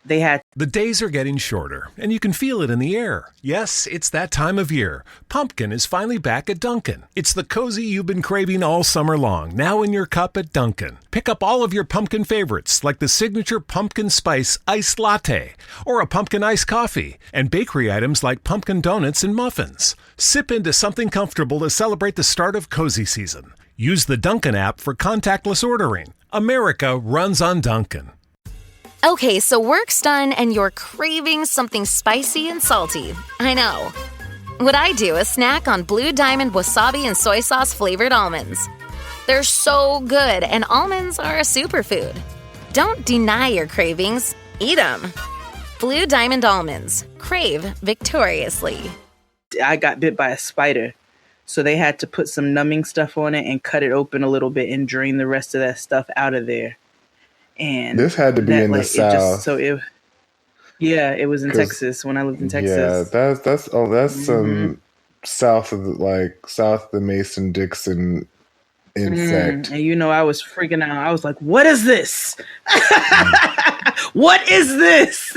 they had.
The days are getting shorter, and you can feel it in the air. Yes, it's that time of year. Pumpkin is finally back at Dunkin'. It's the cozy you've been craving all summer long, now in your cup at Dunkin'. Pick up all of your pumpkin favorites, like the signature pumpkin spice iced latte, or a pumpkin iced coffee, and bakery items like pumpkin donuts and muffins. Sip into something comfortable to celebrate the start of cozy season. Use the Dunkin' app for contactless ordering. America runs on Dunkin'.
Okay, so work's done and you're craving something spicy and salty. I know. What I do is snack on Blue Diamond wasabi and soy sauce flavored almonds. They're so good, and almonds are a superfood. Don't deny your cravings. Eat them. Blue Diamond almonds. Crave victoriously.
I got bit by a spider. So they had to put some numbing stuff on it and cut it open a little bit and drain the rest of that stuff out of there. And
this had to be in the South.
It was in Texas when I lived in Texas.
Yeah, that's some south of the Mason-Dixon insect.
And I was freaking out. I was like, "What is this? What is this?"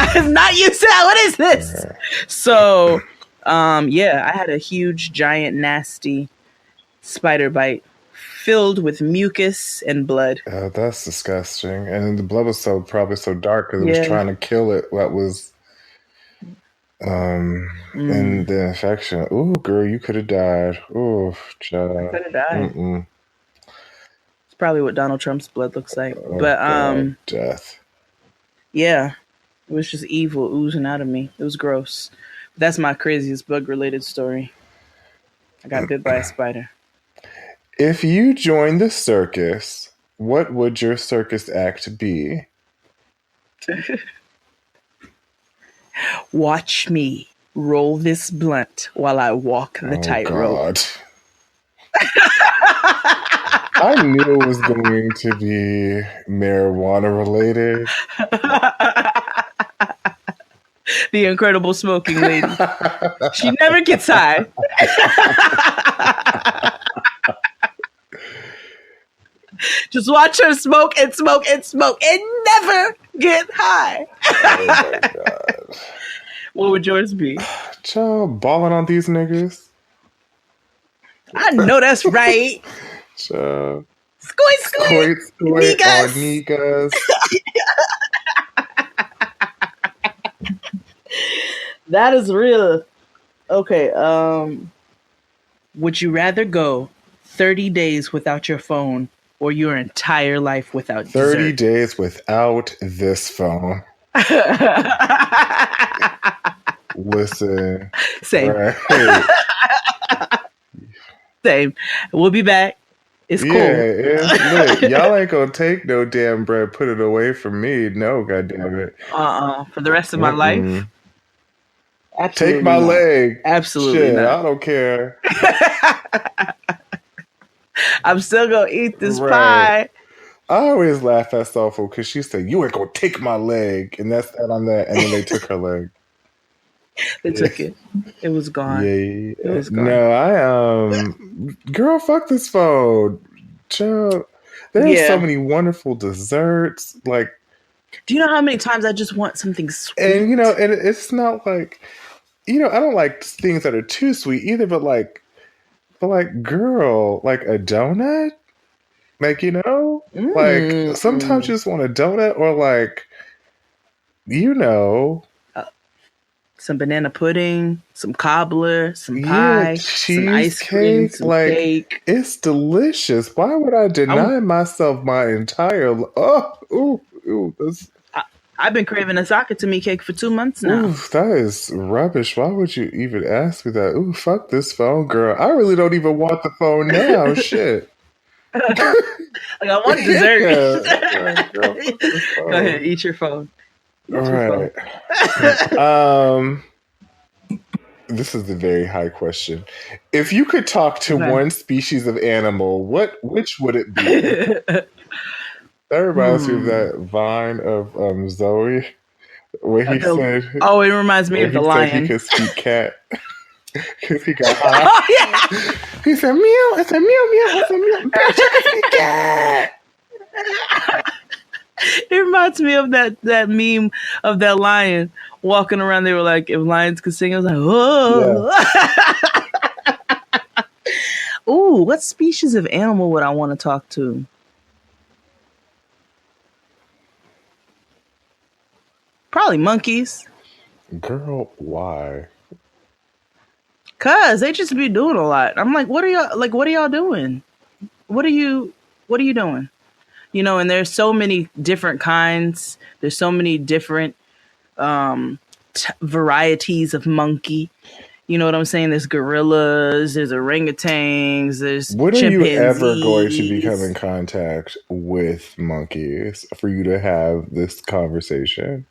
I'm not used to that. What is this? So, I had a huge, giant, nasty spider bite filled with mucus and blood.
Oh, that's disgusting. And the blood was probably so dark because it was trying to kill it. What was in the infection? Ooh, girl, you could have died. Ooh, child.
I could have died. It's probably what Donald Trump's blood looks like. God,
death.
Yeah. It was just evil oozing out of me. It was gross. That's my craziest bug-related story. I got bit by a spider.
If you joined the circus, what would your circus act be?
Watch me roll this blunt while I walk the tightrope.
I knew it was going to be marijuana related.
The incredible smoking lady. She never gets high. Just watch her smoke and smoke and smoke and never get high.
Oh my God.
What would yours be?
Child, balling on these niggas.
I know that's right.
Child.
Squeak, squeak.
On niggas.
That is real. Okay, would you rather go 30 days without your phone or your entire life without
30
dessert?
days without this phone. Listen.
Same.
Right.
Same. We'll be back. It's cool.
Yeah, look, y'all ain't gonna take no damn bread, put it away from me. No, goddamn it.
For the rest of my life? Absolutely
take my
not.
leg.
Absolutely
Shit,
not.
I don't care.
I'm still gonna eat this pie.
I always laugh at Soulful because she said, "You ain't gonna take my leg," and that's that on that. And then they took her leg.
They took it. It was gone.
Yeah.
It was gone.
No, girl, fuck this phone. Child, there's so many wonderful desserts. Like,
do you know how many times I just want something sweet?
And and it's not like, I don't like things that are too sweet either. But girl, like a donut, like like sometimes you just want a donut or like,
some banana pudding, some cobbler, some pie, some ice cream, some cake.
It's delicious. Why would I deny myself my entire?
I've been craving a Zakatumi cake for 2 months now.
Ooh, that is rubbish. Why would you even ask me that? Ooh, fuck this phone, girl. I really don't even want the phone now. Shit.
Like, I want dessert.
Yeah. Girl,
go ahead, eat your phone.
All right. This is a very high question. If you could talk to one species of animal, which would it be? That reminds me of that Vine of Zoe, where he said,
"Oh, it reminds me of the lion."
He could speak cat because he got high. Oh yeah. He said, "Meow." It's a meow meow. It's a meow. Bitch, I can speak cat.
It reminds me of that meme of that lion walking around. They were like, if lions could sing, I was like, whoa. Yeah. Ooh, what species of animal would I want to talk to? Probably monkeys.
Girl, why?
Cause they just be doing a lot. I'm like, what are y'all doing? What are you doing? And there's so many different kinds. There's so many different varieties of monkey. You know what I'm saying? There's gorillas, there's orangutans, there's
When are
chimpanzees.
you ever going to become in contact with monkeys for you to have this conversation?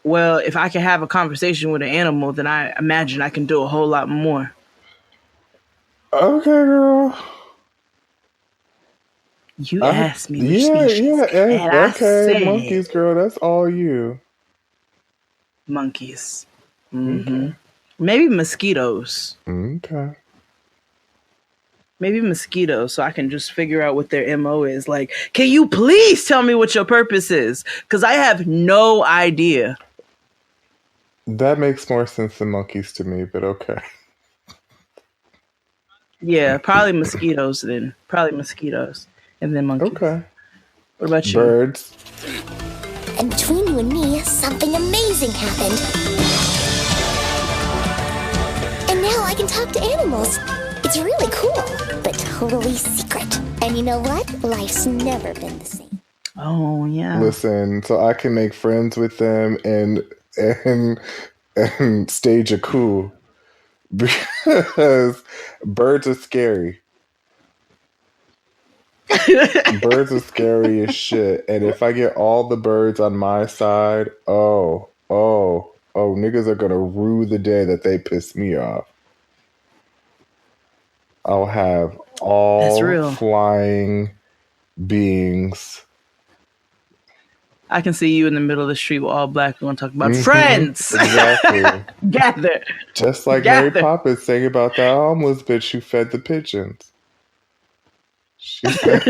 Well, if I can have a conversation with an animal, then I imagine I can do a whole lot more.
Okay, girl.
You asked me which species.
Yeah.
And I said,
monkeys, girl. That's all you.
Monkeys. Mm-hmm. Okay. Maybe mosquitoes.
Okay.
Maybe mosquitoes, so I can just figure out what their MO is. Like, can you please tell me what your purpose is? Because I have no idea.
That makes more sense than monkeys to me, but okay.
Yeah, probably mosquitoes then. Probably mosquitoes. And then monkeys.
Okay.
What about you?
Birds.
And between you and me, something amazing happened. And now I can talk to animals. It's really cool, but totally secret. And you know what? Life's never been the same.
Oh, yeah.
Listen, so I can make friends with them and stage a coup. Because birds are scary. Birds are scary as shit. And if I get all the birds on my side, niggas are gonna rue the day that they piss me off. I'll have
That's
all
real.
flying beings.
I can see you in the middle of the street with all black people and talk about
Mm-hmm.
friends.
Exactly.
Gather.
Just like Mary Poppins sang about that homeless bitch who fed the pigeons. She said,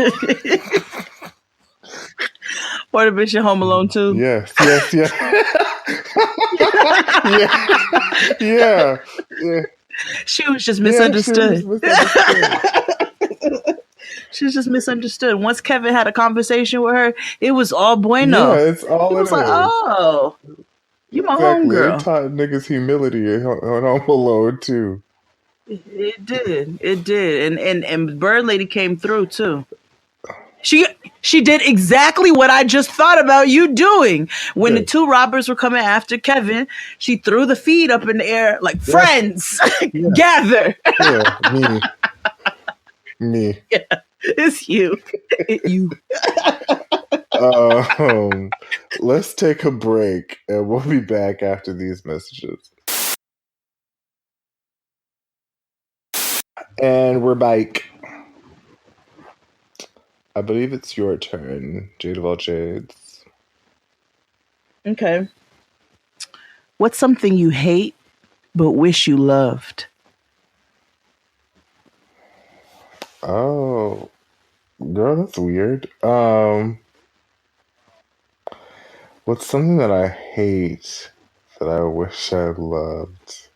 or the bitch in Home Alone too.
Yes. Yeah.
She was just misunderstood.
She was misunderstood.
She was just misunderstood. Once Kevin had a conversation with her, it was all bueno.
Yeah, it's all
he was like, "Oh, you my
exactly. It
homegirl."
taught niggas humility on Home Alone too.
It did, and Bird Lady came through too. She did exactly what I just thought about you doing. When the two robbers were coming after Kevin, she threw the feed up in the air like, friends, gather.
Yeah, me.
Yeah, it's you. You.
Let's take a break, and we'll be back after these messages. And we're back. I believe it's your turn, Jade of all Jades.
Okay. What's something you hate but wish you loved?
Oh, girl, that's weird. What's something that I hate that I wish I loved?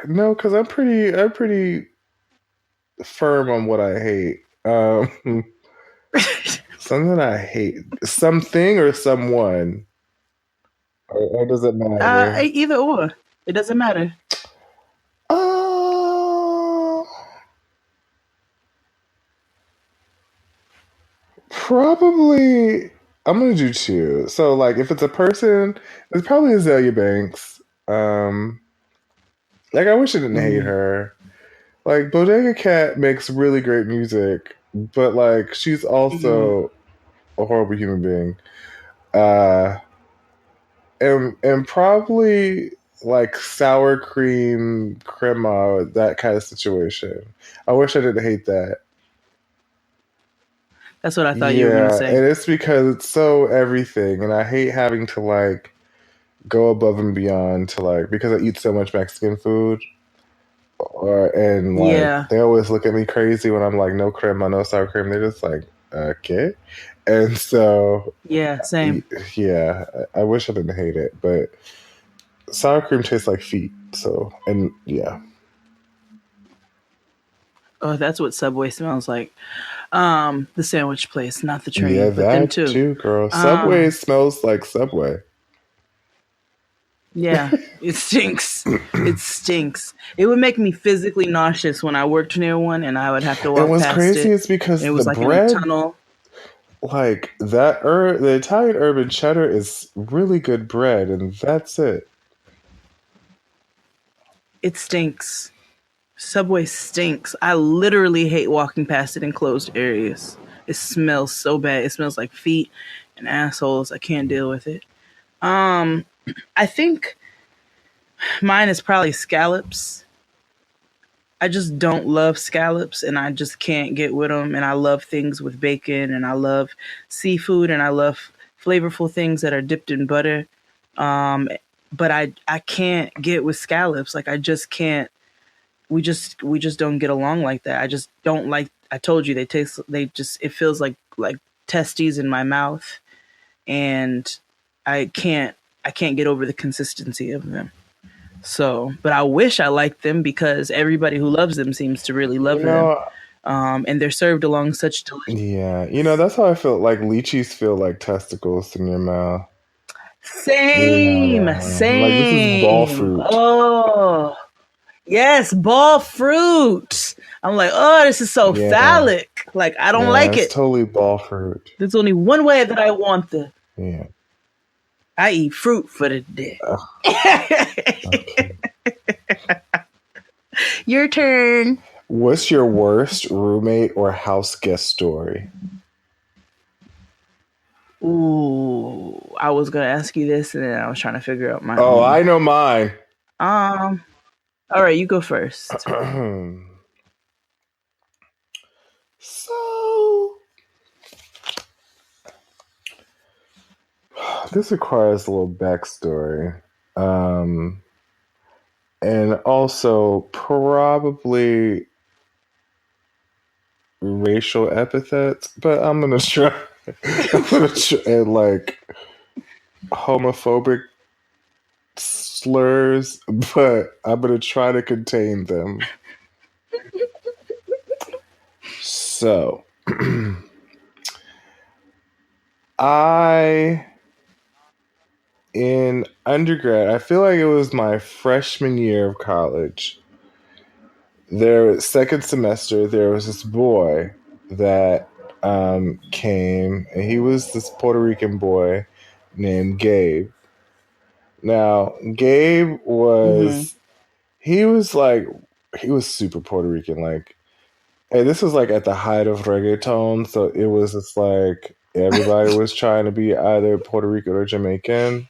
No, because I'm pretty firm on what I hate. Something I hate, something or someone, or does it matter?
Either or, it doesn't matter.
Probably, I'm gonna do two. So, like, if it's a person, it's probably Azalea Banks. Like, I wish I didn't hate her. Like, Bodega Cat makes really great music, but like, she's also a horrible human being. And probably like sour cream crema, that kind of situation. I wish I didn't hate that.
That's what I thought you were going to say.
And it's because it's so everything, and I hate having to like go above and beyond to like, because I eat so much Mexican food, they always look at me crazy when I'm like, no crema, no sour cream. They're just like, okay. And so
same.
Yeah, I wish I didn't hate it, but sour cream tastes like feet. So, and yeah.
Oh, that's what Subway smells like. The sandwich place, not the train.
Yeah,
but
that
them too,
girl. Subway smells like Subway.
Yeah, it stinks. It stinks. It would make me physically nauseous when I worked near one, and I would have to walk past it.
And what's crazy is because
it was
the
like
bread,
in a tunnel.
Like that, the Italian urban cheddar is really good bread, and that's it.
It stinks. Subway stinks. I literally hate walking past it in closed areas. It smells so bad. It smells like feet and assholes. I can't deal with it. I think mine is probably scallops. I just don't love scallops, and I just can't get with them. And I love things with bacon, and I love seafood, and I love flavorful things that are dipped in butter. But I can't get with scallops. Like, I just can't. We just don't get along like that. I just don't like. I told you it feels like testes in my mouth, and I can't get over the consistency of them. So, but I wish I liked them because everybody who loves them seems to really love them. And they're served along such delicious.
Yeah, that's how I feel. Like lychees feel like testicles in your mouth.
Same.
Like, this is ball fruit.
Oh, yes, ball fruit. I'm like, oh, this is so phallic. Like, I don't like it.
It's totally ball fruit.
There's only one way that I want the.
Yeah.
I eat fruit for the day. Your turn.
What's your worst roommate or house guest story?
Ooh. I was gonna ask you this, and then I was trying to figure out my
Oh,
own.
I know mine.
All right, you go first.
So this requires a little backstory. And also probably racial epithets, but I'm gonna try. I'm gonna try like homophobic slurs, but I'm gonna try to contain them. So, in undergrad, I feel like it was my freshman year of college. Second semester, there was this boy that came, and he was this Puerto Rican boy named Gabe. Now, Gabe was he was like he was super Puerto Rican, like, and this was like at the height of reggaeton, so it was just like everybody was trying to be either Puerto Rican or Jamaican.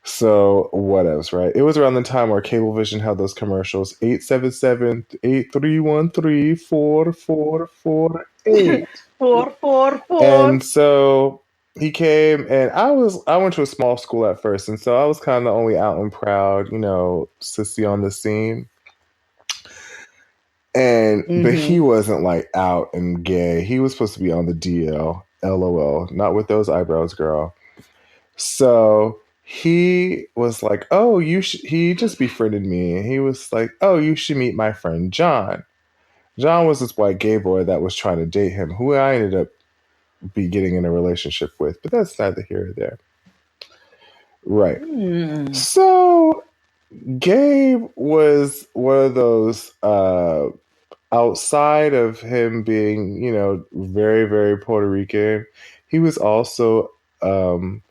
So what else, right? It was around the time where Cablevision had those commercials, 877-831-344448.
444.
And so he came, and I went to a small school at first, and so I was kind of the only out and proud, sissy on the scene. But he wasn't like out and gay. He was supposed to be on the DL, LOL, not with those eyebrows, girl. So he was like, "Oh, he just befriended me." And he was like, "Oh, you should meet my friend John." John was this white gay boy that was trying to date him, who I ended up getting in a relationship with, but that's neither here or there. Right. So Gabe was one of those, outside of him being, very, very Puerto Rican, he was also, and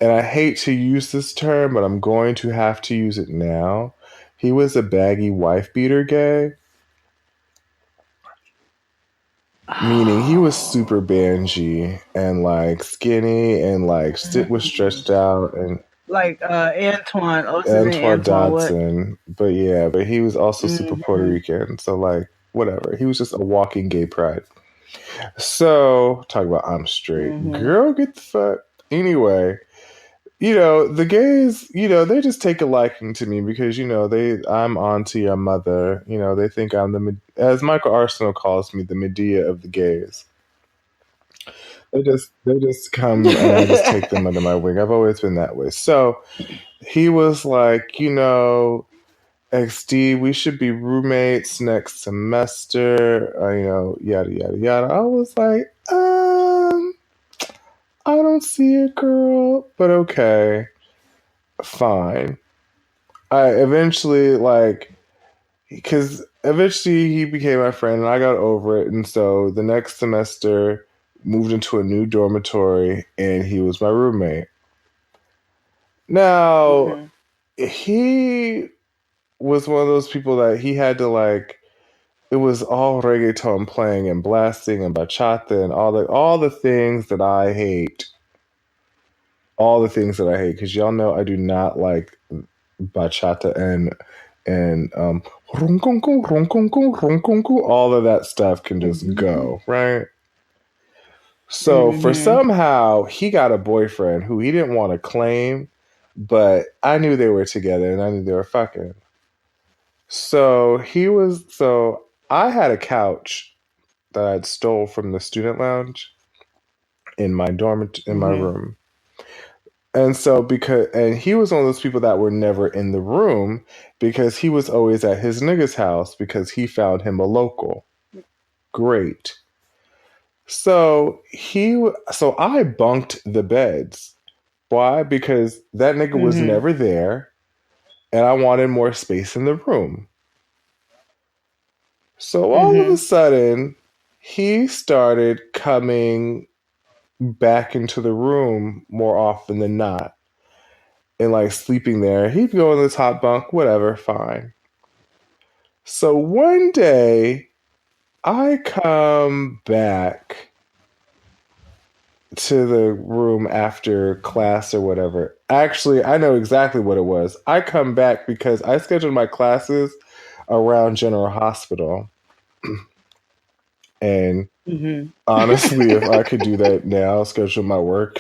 I hate to use this term, but I'm going to have to use it now. He was a baggy wife beater gay. Meaning he was super bangy and like skinny and like was stretched out and
Like Antoine. Oh, what's his name?
Antoine
What?
Dodson. But he was also super Puerto Rican. So like whatever. He was just a walking gay pride. So talk about I'm straight. Girl, get the fuck. Anyway, the gays, they just take a liking to me because, I'm onto your mother. They think I'm as Michael Arsenal calls me, the Medea of the gays. They just come and I just take them under my wing. I've always been that way. So he was like, XD, we should be roommates next semester. Yada yada yada. I was like, I don't see it, girl, but okay, fine. I eventually because eventually he became my friend and I got over it. And so the next semester moved into a new dormitory and he was my roommate. Now, he was one of those people that he had to it was all reggaeton playing and blasting and bachata and all the things that I hate. All the things that I hate, because y'all know I do not like bachata and all of that stuff can just go, right? So for somehow he got a boyfriend who he didn't want to claim, but I knew they were together and I knew they were fucking. So I had a couch that I'd stole from the student lounge in my in my room. And so and he was one of those people that were never in the room because he was always at his nigga's house because he found him a local. Great. So I bunked the beds. Why? Because that nigga was never there and I wanted more space in the room. So all of a sudden, he started coming back into the room more often than not. And sleeping there. He'd go in the top bunk, whatever, fine. So one day, I come back to the room after class or whatever. Actually, I know exactly what it was. I come back because I scheduled my classes around General Hospital. And honestly, if I could do that now, schedule my work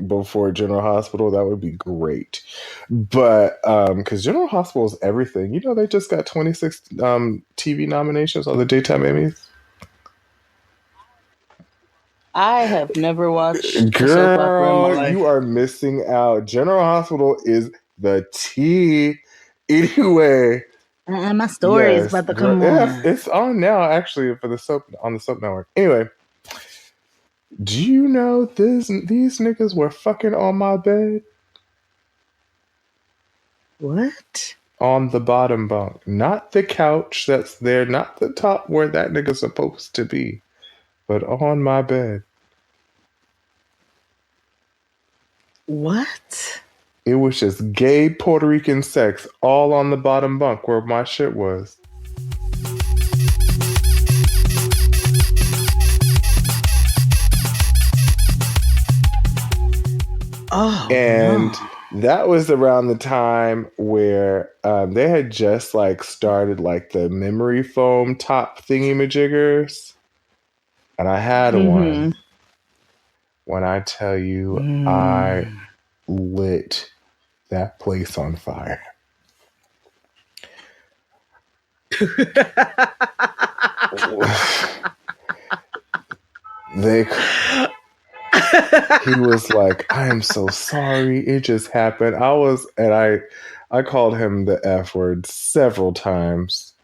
before General Hospital, that would be great. But because General Hospital is everything, they just got 26 TV nominations on the daytime Emmys.
I have never watched a soap opera in my
Girl,
life.
you are missing out. General Hospital is the tea. Anyway,
My story is about to come on.
It's on now actually on the soap network. Anyway, do you know these niggas were fucking on my bed?
What?
On the bottom bunk, not the couch that's there, not the top where that nigga's supposed to be, but on my bed.
What?
It was just gay Puerto Rican sex all on the bottom bunk where my shit was.
Oh,
and
no.
That was around the time where they had just started the memory foam top thingy majiggers, and I had one. When I tell you, I lit that place on fire. He was like, I am so sorry. It just happened. I called him the F word several times.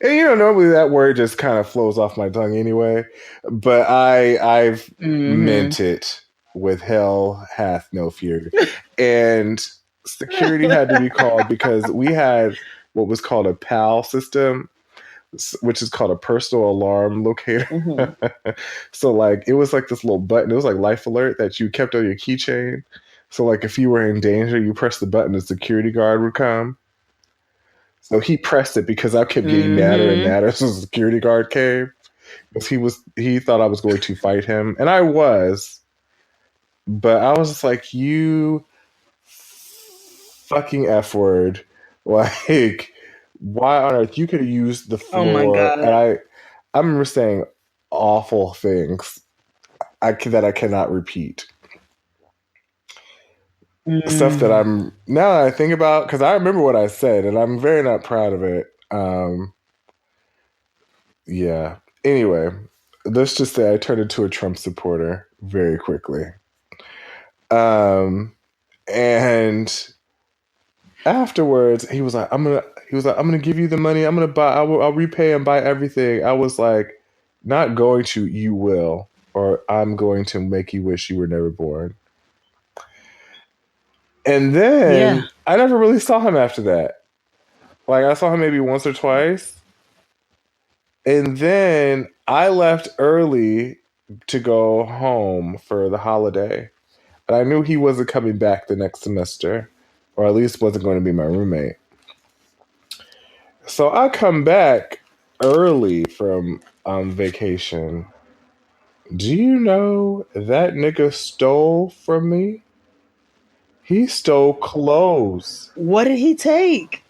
And normally that word just kind of flows off my tongue anyway. But I've meant it with hell hath no fear. And security had to be called because we had what was called a PAL system, which is called a personal alarm locator. So it was this little button. It was like life alert that you kept on your keychain. So if you were in danger, you press the button, the security guard would come. So he pressed it because I kept getting madder and madder. So the security guard came because he thought I was going to fight him, and I was. But I was just like, you fucking F word. Why on earth? You could have used the floor.
Oh my God.
And I remember saying awful things that I cannot repeat. Stuff that now that I think about, because I remember what I said, and I'm very not proud of it. Yeah. Anyway, let's just say I turned into a Trump supporter very quickly. And afterwards, he was like, I'm gonna give you the money. I'll repay and buy everything. I was like, not going to, you will, or I'm going to make you wish you were never born. And then I never really saw him after that. I saw him maybe once or twice. And then I left early to go home for the holiday. And I knew he wasn't coming back the next semester, or at least wasn't going to be my roommate. So I come back early from vacation. Do you know that nigga stole from me? He stole clothes.
What did he take?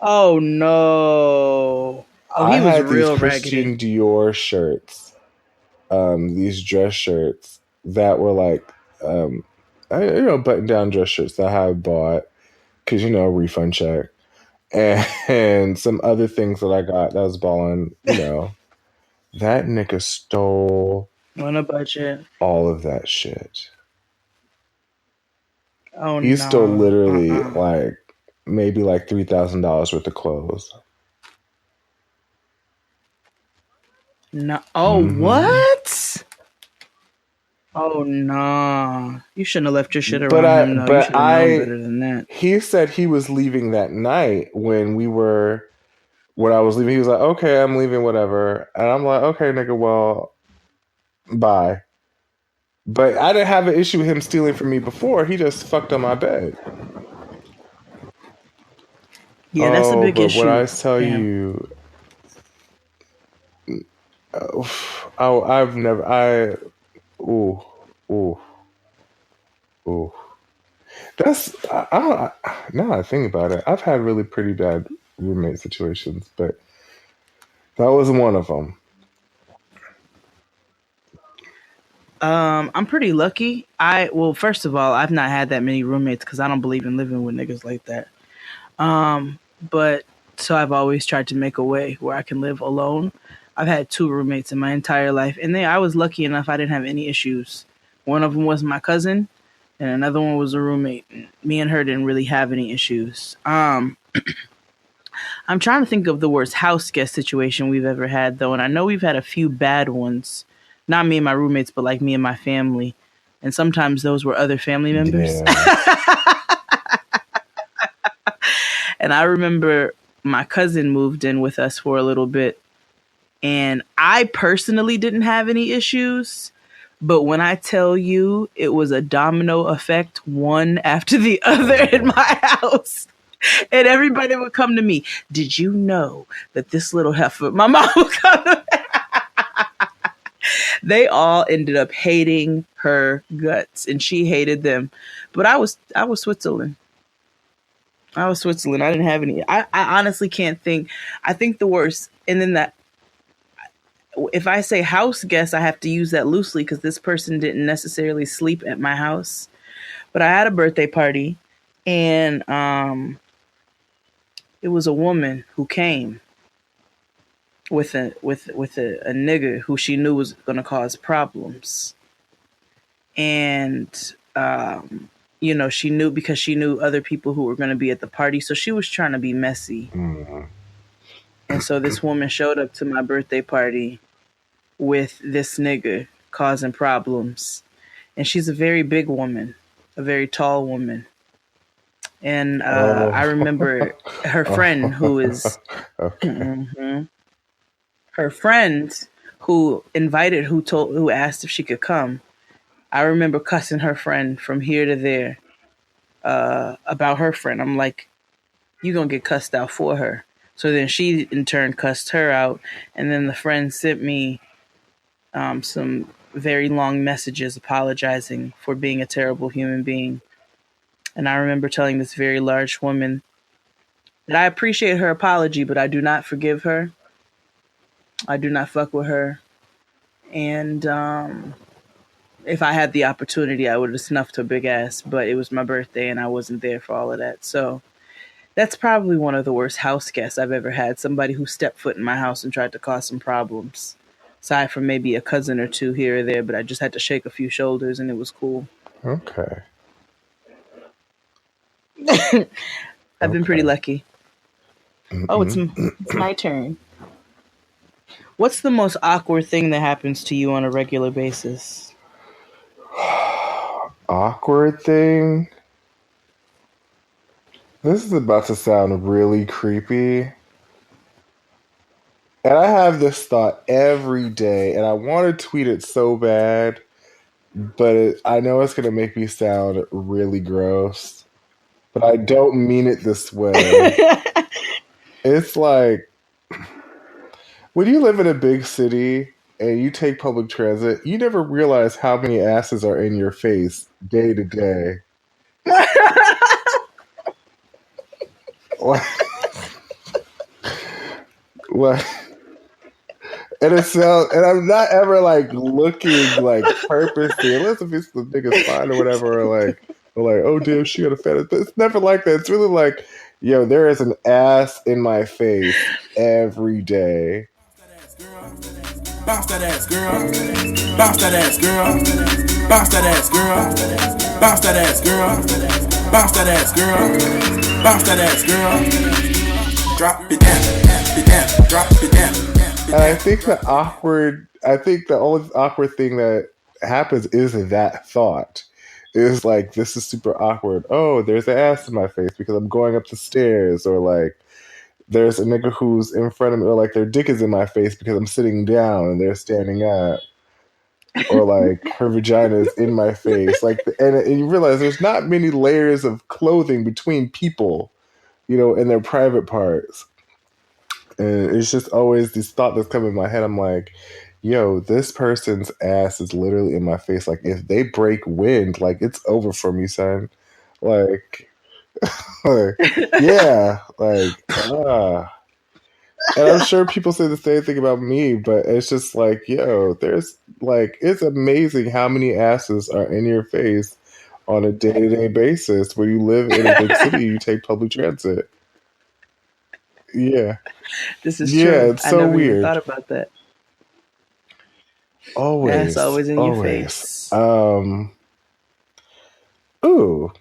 Oh no! Oh, he was real
these Christian
raggedy.
Dior shirts, these dress shirts that were button-down dress shirts that I had bought because refund check, and some other things that I got that was balling. That nigga stole
on a budget
all of that shit.
Oh,
he stole literally maybe $3,000 worth of clothes.
No. Oh, what? Oh, no. You shouldn't have left your shit around him, though. You should have known better than that.
He said he was leaving that night when I was leaving. He was like, okay, I'm leaving, whatever. And I'm like, okay, nigga, well, bye. But I didn't have an issue with him stealing from me before. He just fucked on my bed.
Yeah, that's a big issue.
But when I tell you, Ooh, ooh. That's now I think about it. I've had really pretty bad roommate situations, but that was one of them.
I'm pretty lucky. Well, first of all, I've not had that many roommates because I don't believe in living with niggas like that. But so I've always tried to make a way where I can live alone. I've had 2 roommates in my entire life, and I was lucky enough I didn't have any issues. One of them was my cousin, and another one was a roommate. Me and her didn't really have any issues. I'm trying to think of the worst house guest situation we've ever had, though, and I know we've had a few bad ones. Not me and my roommates, but like me and my family. And sometimes those were other family members.
Yeah.
And I remember my cousin moved in with us for a little bit. And I personally didn't have any issues. But when I tell you it was a domino effect, one after the other in my house. And everybody would come to me. Did you know that this little heifer, my mom would come to me. They all ended up hating her guts and she hated them. But I was Switzerland. I was Switzerland. I didn't have any. I honestly can't think. I think the worst. And then that, if I say house guest, I have to use that loosely because this person didn't necessarily sleep at my house. But I had a birthday party and it was a woman who came with a nigger who she knew was going to cause problems. And you know, she knew because she knew other people who were going to be at the party. So she was trying to be messy.
Mm.
And so this woman showed up to my birthday party with this nigga causing problems. And she's a very big woman, a very tall woman. And I remember her friend who is her friend who invited, who asked if she could come. I remember cussing her friend from here to there about her friend. I'm like, you gonna get cussed out for her. So then she in turn cussed her out. And then the friend sent me some very long messages apologizing for being a terrible human being. And I remember telling this very large woman that I appreciate her apology, but I do not forgive her. I do not fuck with her. And if I had the opportunity, I would have snuffed her big ass, but it was my birthday and I wasn't there for all of that. So that's probably one of the worst house guests I've ever had. Somebody who stepped foot in my house and tried to cause some problems. Aside from maybe a cousin or two here or there, but I just had to shake a few shoulders and it was cool.
Okay.
I've been pretty lucky. Oh, it's my turn. What's the most awkward thing that happens to you on a regular basis?
Awkward thing? This is about to sound really creepy. And I have this thought every day, and I want to tweet it so bad, but I know it's going to make me sound really gross. But I don't mean it this way. It's like, when you live in a big city and you take public transit, you never realize how many asses are in your face day to day. What? And I'm not ever like looking like purposely, unless if it's the nigga's fine or whatever, or like, oh damn, she got a fetish. But it's never like that. It's really like, yo, there is an ass in my face every day.
Bounce that ass, girl. Bounce that ass, girl. Bounce that ass, girl. Bounce that ass, girl. Bounce that ass, girl. Bounce that ass, girl. Drop it down, drop it down.
And I think the only awkward thing that happens is that thought. Is like, this is super awkward. Oh, there's an ass in my face because I'm going up the stairs, or like, there's a nigga who's in front of me, or like their dick is in my face because I'm sitting down and they're standing up, or like her vagina is in my face. Like, and you realize there's not many layers of clothing between people, you know, in their private parts. And it's just always this thought that's come in my head. I'm like, yo, this person's ass is literally in my face. Like, if they break wind, like, it's over for me, son. Like, like yeah, like, and I'm sure people say the same thing about me, but it's just like, yo, there's like, it's amazing how many asses are in your face on a day-to-day basis when you live in a big city, you take public transit. Yeah.
This is
Yeah,
true.
it's
I
so
never even
weird.
thought about that. That's
Always,
always in your
always.
face.
Ooh.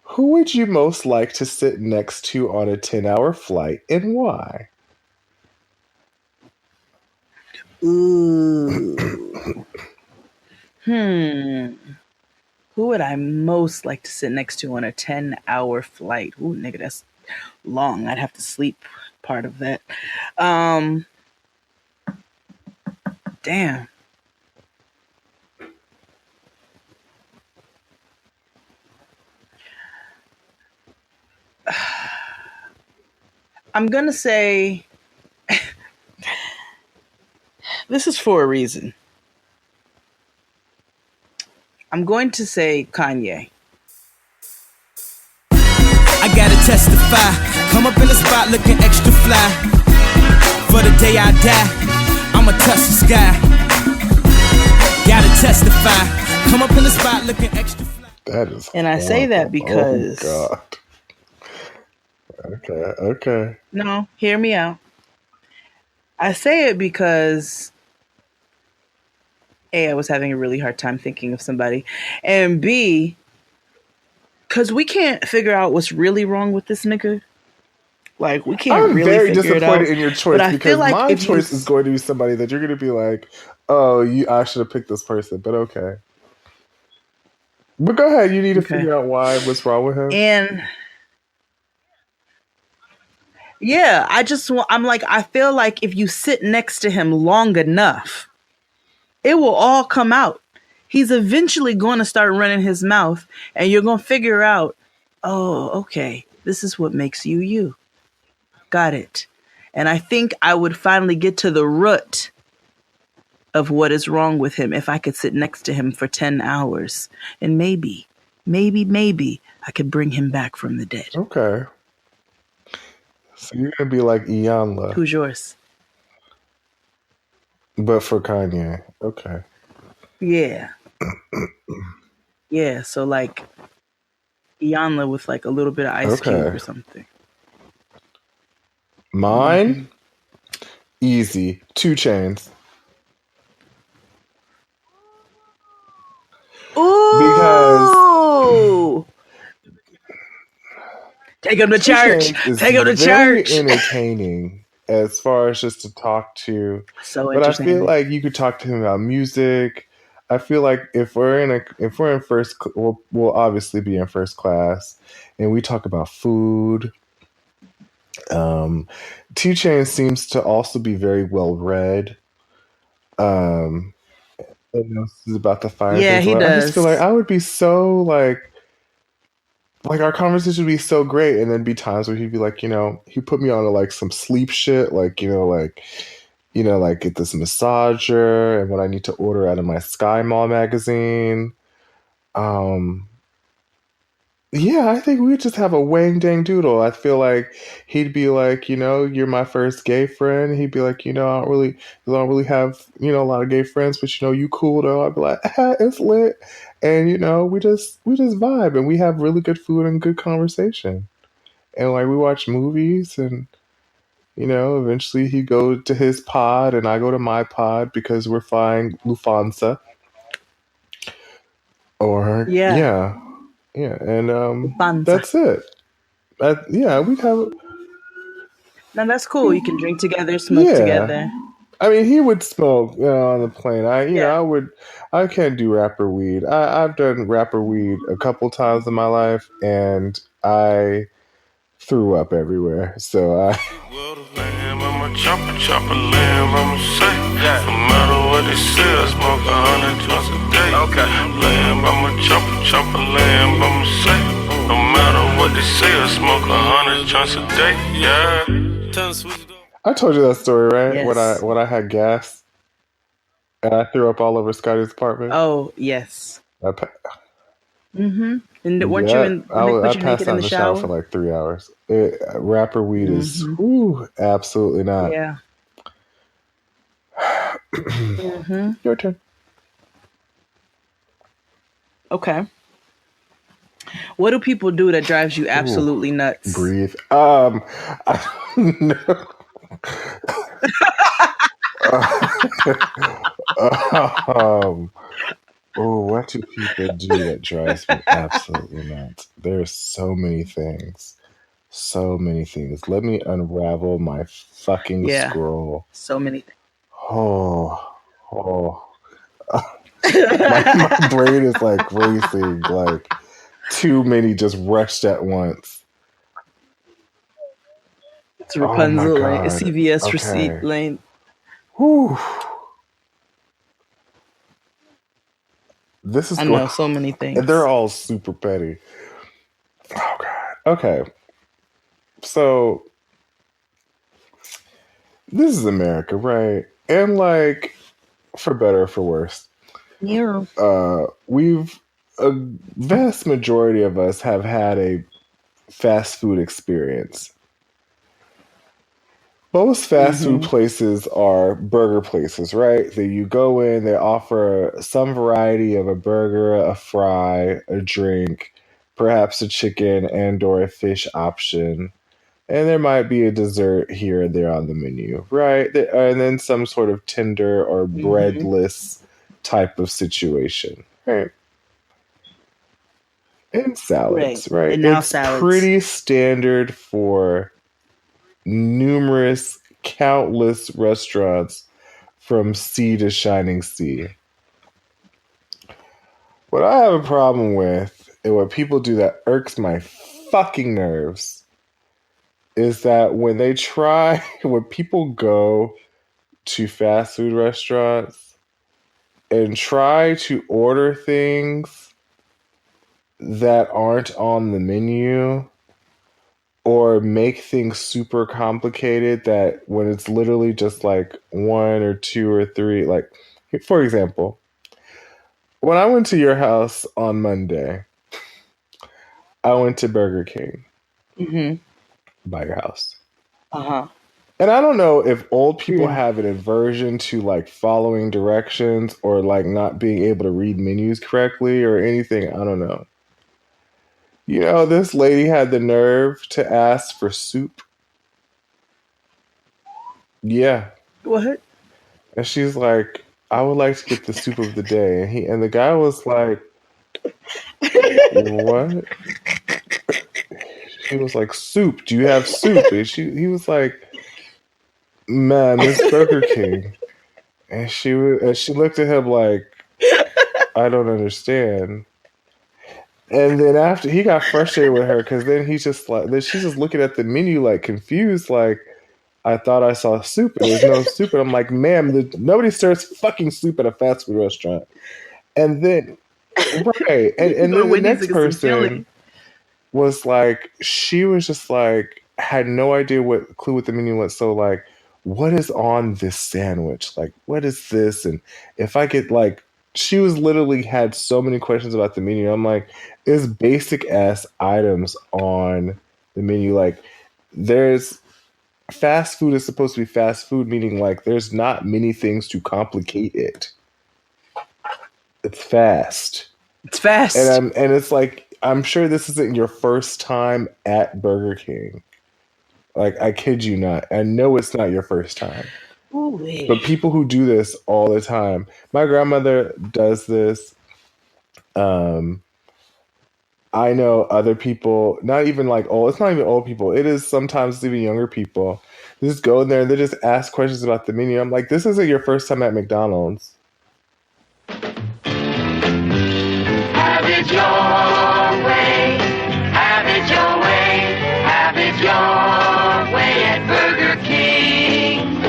Who would you most like to sit next to on a 10-hour flight and why?
Ooh. Who would I most like to sit next to on a 10-hour flight? Ooh, nigga, that's long. I'd have to sleep part of that. Damn. I'm gonna say this is for a reason. I'm going to say Kanye.
I gotta testify. Come up in the spot looking extra fly. For the day I die, I'ma touch the sky. Gotta testify. Come up in the spot looking extra fly.
That is
And I say that because
oh God. Okay.
No, hear me out. I say it because A, I was having a really hard time thinking of somebody, and B, because we can't figure out what's really wrong with this nigga. Like, we can't
I'm
really
very
figure it out.
disappointed in your choice
I
because
feel like
my
if
choice is going to be somebody that you're going to be like, oh, I should have picked this person, but okay. But go ahead, you need to figure out what's wrong with him.
And yeah, I feel like if you sit next to him long enough, it will all come out. He's eventually going to start running his mouth and you're going to figure out, oh, okay, this is what makes you you. Got it. And I think I would finally get to the root of what is wrong with him if I could sit next to him for 10 hours. And maybe I could bring him back from the dead.
Okay. So you're going to be like Iyanla.
Who's yours?
But for Kanye. Okay.
Yeah. Yeah, so like Iyanla with like a little bit of Ice Cube or something.
Mine? Easy. 2 Chainz.
Ooh! Take him to church. Take him to church.
Very entertaining as far as just to talk to.
So
but I feel like you could talk to him about music. I feel like if we're in first, we'll obviously be in first class, and we talk about food. 2 Chainz seems to also be very well read. And knows about the fire.
Yeah, he does.
I just feel like I would be so like our conversation would be so great, and then be times where he'd be like, he put me on to like some sleep shit, like like get this massager and what I need to order out of my Sky Mall magazine. Yeah, I think we'd just have a wang dang doodle. I feel like he'd be like, you're my first gay friend. He'd be like, I don't really have, a lot of gay friends, but you cool though. I'd be like, it's lit. And we just vibe and we have really good food and good conversation. And like we watch movies and eventually he'd go to his pod and I go to my pod because we're flying Lufthansa. Or yeah, and that's it. We'd have.
Now that's cool. You can drink together, smoke together.
I mean, he would smoke on the plane. I can't do rapper weed. I've done rapper weed a couple times in my life, and I threw up everywhere. So I.
Chopper lamb, I'ma say. No matter what they say, I smoke 100 joints a day. Okay. Lamb, I'm a chopper lamb, I'ma say. No matter what they say, I smoke 100 joints a day. Yeah.
I told you that story, right?
Yes.
When I had gas. And I threw up all over Scotty's apartment.
Oh yes. And weren't you
Yeah,
in? Did they put
I
you
passed
naked
out
in
in
the
the shower for
shower?
like 3 hours. Rapper weed is, absolutely not.
Yeah.
Your turn.
Okay. What do people do that drives you absolutely nuts?
Breathe. I don't know. What do people do that drives me absolutely nuts? There's so many things. So many things. Let me unravel my fucking scroll.
So many things.
Oh. my brain is like racing, like too many just rushed at once.
It's Rapunzel lane. It's CVS
Okay.
receipt lane.
Whew. This is
I know so many things.
And they're all super petty. Oh God. Okay. So this is America, right? And like, for better or for worse,
Yeah.
A vast majority of us have had a fast food experience. Most fast food places are burger places, right? That you go in, they offer some variety of a burger, a fry, a drink, perhaps a chicken and or a fish option. And there might be a dessert here and there on the menu, right? And then some sort of tender or breadless type of situation, right? And salads, right?
And now
it's
salads.
pretty standard for countless restaurants from sea to shining sea. What I have a problem with, and what people do that irks my fucking nerves, is that when people go to fast food restaurants and try to order things that aren't on the menu, or make things super complicated that when it's literally just like one or two or three, like, for example, when I went to your house on Monday, I went to Burger King by your house. And I don't know if old people have an aversion to like following directions or like not being able to read menus correctly or anything. I don't know. You know, this lady had the nerve to ask for soup. Yeah.
What?
And she's like, I would like to get the soup of the day. And the guy was like, what? She was like, soup. Do you have soup? And he was like, man, it's Burger King. And she looked at him like, I don't understand. And then after he got frustrated with her, because then she's just looking at the menu like confused, like, I thought I saw soup and there's no soup. And I'm like, ma'am, nobody serves fucking soup at a fast food restaurant. And then, right. And then the next person was like, she was just like, had no idea clue what the menu was. So like, what is on this sandwich? Like, what is this? And if I get like, she was literally had so many questions about the menu. I'm like, there's basic ass items on the menu. Like, there's fast food is supposed to be fast food, meaning like there's not many things to complicate it. It's fast.
It's fast.
And it's like, I'm sure this isn't your first time at Burger King. Like, I kid you not. I know it's not your first time.
Ooh-wee.
But people who do this all the time. My grandmother does this. I know other people, not even like old, it's not even old people. It is sometimes even younger people. They just go in there and they just ask questions about the menu. I'm like, this isn't your first time at McDonald's.
Have it your way. Have it your way. Have it your way at Burger King.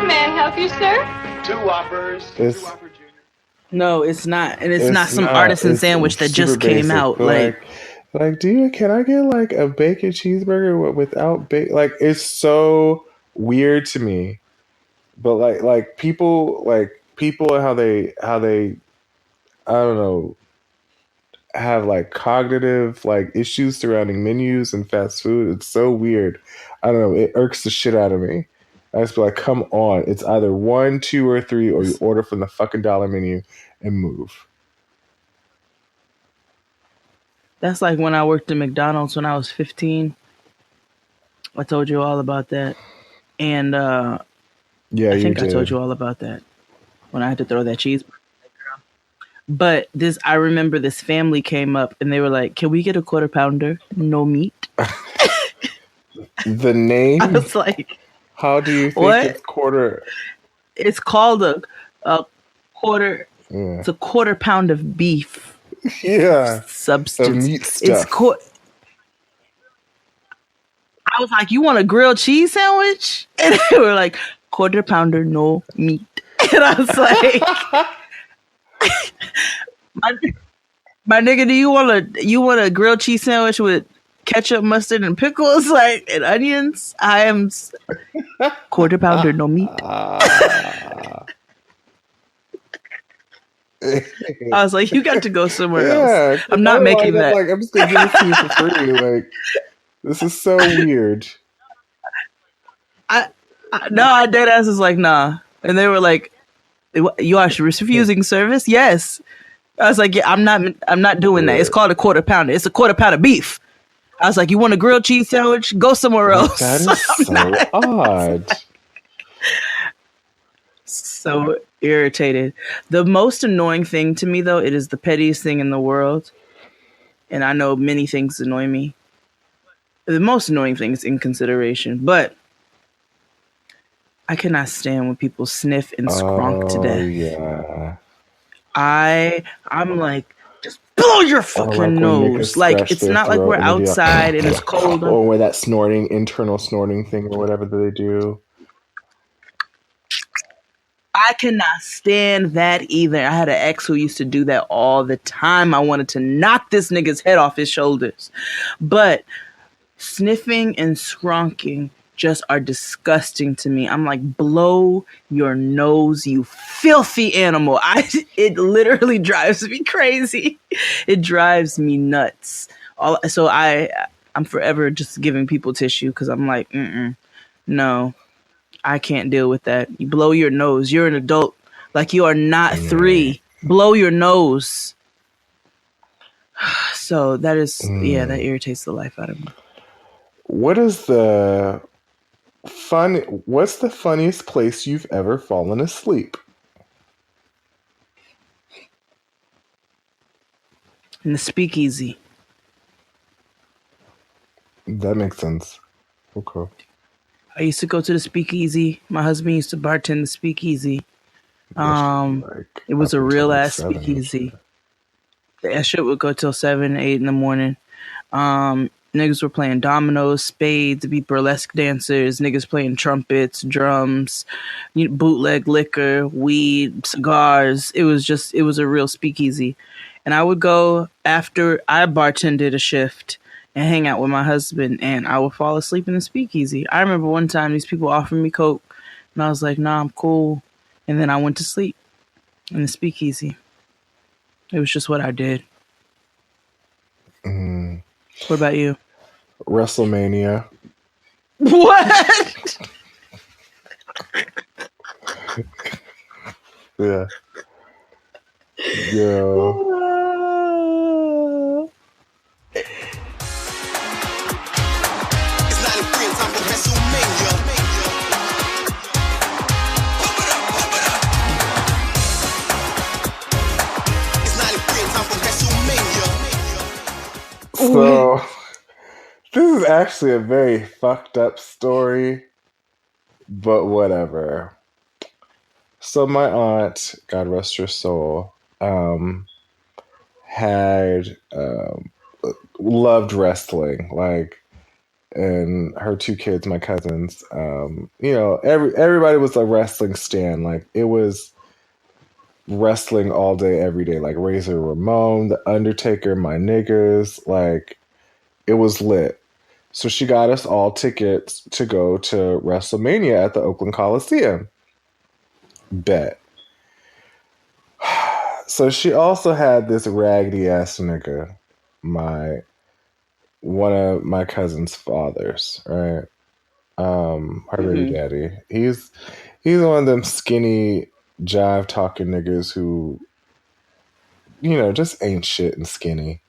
May I help you, sir?
2 Whoppers.
No, it's not, and it's not some artisan sandwich that just came
basic,
out.
Like, can I get like a bacon cheeseburger without bacon? Like, it's so weird to me But people how they I don't know have like cognitive like issues surrounding menus and fast food. It's so weird. I don't know. It irks the shit out of me. I just be like, come on. It's either 1, 2, or 3, or you order from the fucking dollar menu and move.
That's like when I worked at McDonald's when I was 15. I told you all about that. And
Yeah,
I think
you
I told
did.
you all about that when I had to throw that cheese. But I remember this family came up and they were like, "Can we get a quarter pounder? No meat."
The name?
I was like,
how do you think
what?
it's quarter?
It's called a quarter.
Yeah.
It's a quarter pound of beef.
Yeah.
Substance.
Of meat stuff.
I was like, "You want a grilled cheese sandwich?" And they were like, "Quarter pounder, no meat." And I was like, my nigga, do you want a grilled cheese sandwich with ketchup, mustard, and pickles, like, and onions? I am quarter pounder, no meat. I was like, you got to go somewhere else. I'm not making that.
Like, I'm just gonna give it to you for free. Like, this is so weird.
I dead ass is like, nah, and they were like, "You are refusing service?" Yes. I was like, "Yeah, I'm not doing that. It's called a quarter pounder. It's a quarter pound of beef." I was like, "You want a grilled cheese sandwich? Go somewhere else."
That is so odd.
So irritated. The most annoying thing to me, though, it is the pettiest thing in the world. And I know many things annoy me. The most annoying thing is inconsideration. But I cannot stand when people sniff and skronk to death.
Yeah.
I'm like, just blow your fucking nose. Like, it's not like we're outside and it's cold.
Or where that internal snorting thing or whatever that they do.
I cannot stand that either. I had an ex who used to do that all the time. I wanted to knock this nigga's head off his shoulders. But sniffing and skronking just are disgusting to me. I'm like, blow your nose, you filthy animal. It literally drives me crazy. It drives me nuts. So I'm forever just giving people tissue because I'm like, no, I can't deal with that. You blow your nose. You're an adult. Like, you are not 3. Blow your nose. So that is, that irritates the life out of me.
What's the funniest place you've ever fallen asleep?
In the speakeasy.
That makes sense. Okay.
I used to go to the speakeasy. My husband used to bartend the speakeasy. It was a real ass speakeasy. That shit would go till 7, 8 in the morning. Niggas were playing dominoes, spades, beat burlesque dancers, niggas playing trumpets, drums, bootleg liquor, weed, cigars. It was a real speakeasy. And I would go after I bartended a shift and hang out with my husband, and I would fall asleep in the speakeasy. I remember one time these people offered me coke, and I was like, "Nah, I'm cool." And then I went to sleep in the speakeasy. It was just what I did. What about you?
WrestleMania.
What?
Yeah. Yo. So, this is actually a very fucked up story, but whatever. So my aunt, God rest her soul, had loved wrestling, like, and her 2 kids, my cousins, everybody was a wrestling stan. Like, it was wrestling all day, every day, like Razor Ramon, The Undertaker, my niggas, like, it was lit. So she got us all tickets to go to WrestleMania at the Oakland Coliseum. Bet. So she also had this raggedy ass nigga, one of my cousin's fathers, right? Her baby daddy. He's one of them skinny jive talking niggas who, just ain't shit and skinny.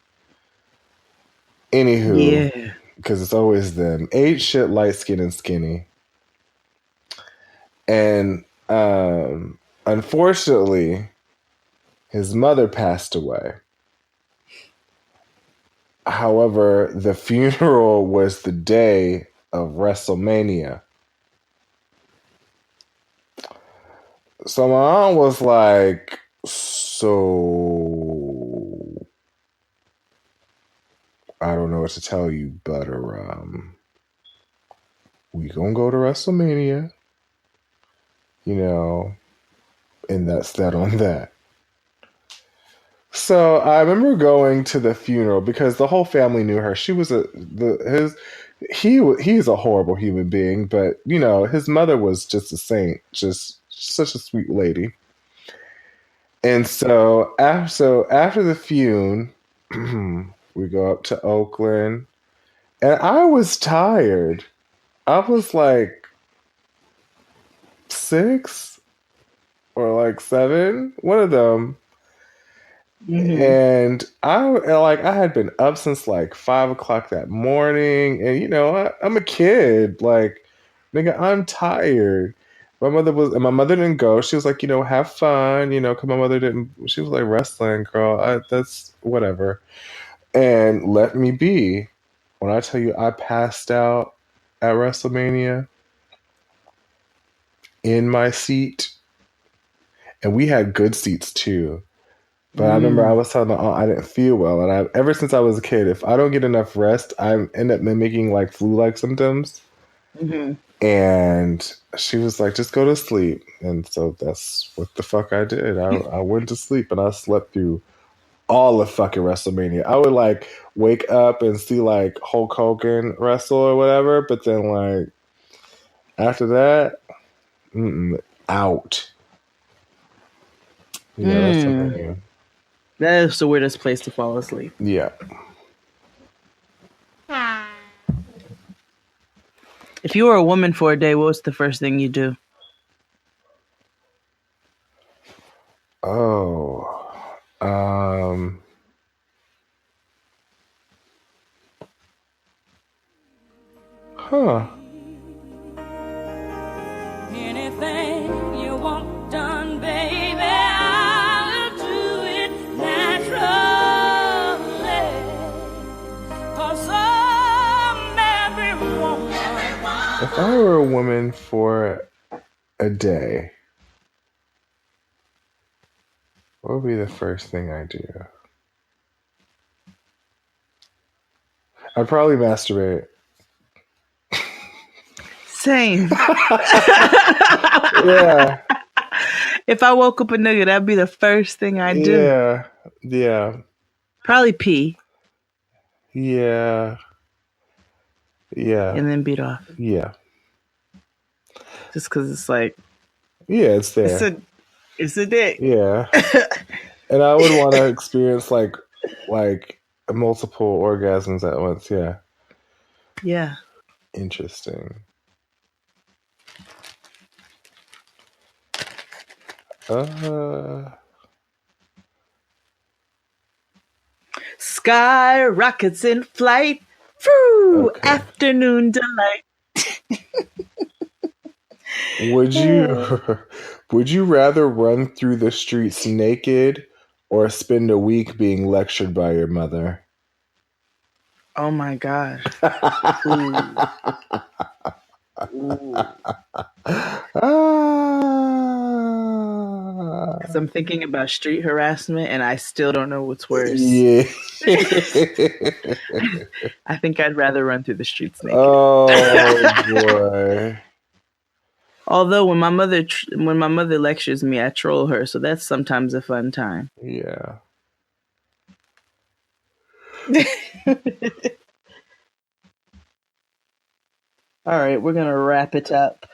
Anywho,
Yeah.
because it's always them. Ain't shit, light skin and skinny. And unfortunately, his mother passed away. However, the funeral was the day of WrestleMania. So my aunt was like, so I don't know what to tell you, but we gonna go to WrestleMania, and that's that on that. So I remember going to the funeral because the whole family knew her. She was he's a horrible human being, but his mother was just a saint, just such a sweet lady. And so after the funeral, we go up to Oakland, and I was tired. I was like 6 or like 7, one of them. And I had been up since like 5 o'clock that morning, and I'm a kid, like, nigga, I'm tired. My mother didn't go. She was like, have fun, because my mother didn't. She was like, wrestling, girl. That's whatever, and let me be. When I tell you, I passed out at WrestleMania in my seat, and we had good seats too. But I remember I was telling my aunt I didn't feel well, and ever since I was a kid, if I don't get enough rest, I end up mimicking like flu-like symptoms. And she was like, "Just go to sleep," and so that's what the fuck I did. I went to sleep, and I slept through all of fucking WrestleMania. I would like wake up and see like Hulk Hogan wrestle or whatever, but then like after that, out. WrestleMania.
That is the weirdest place to fall asleep.
Yeah.
If you were a woman for a day, what was the first thing you do?
Oh. Huh.
Anything you want done, baby, I'll do it naturally. 'Cause I'm every woman.
If I were a woman for a day, what would be the first thing I do? I'd probably masturbate.
Same.
Yeah.
If I woke up a nigga, that'd be the first thing I do.
Yeah. Yeah.
Probably pee.
Yeah. Yeah.
And then beat off.
Yeah.
Just because it's like.
Yeah, it's there.
It's a dick.
Yeah. And I would want to experience like multiple orgasms at once. Yeah.
Yeah.
Interesting.
Sky rockets in flight. Whew, okay. Afternoon delight.
Would you rather run through the streets naked or spend a week being lectured by your mother?
Oh my God. Because I'm thinking about street harassment and I still don't know what's worse.
Yeah.
I think I'd rather run through the streets naked.
Oh boy.
Although when my mother lectures me, I troll her, so that's sometimes a fun time.
Yeah.
All right, we're gonna wrap it up.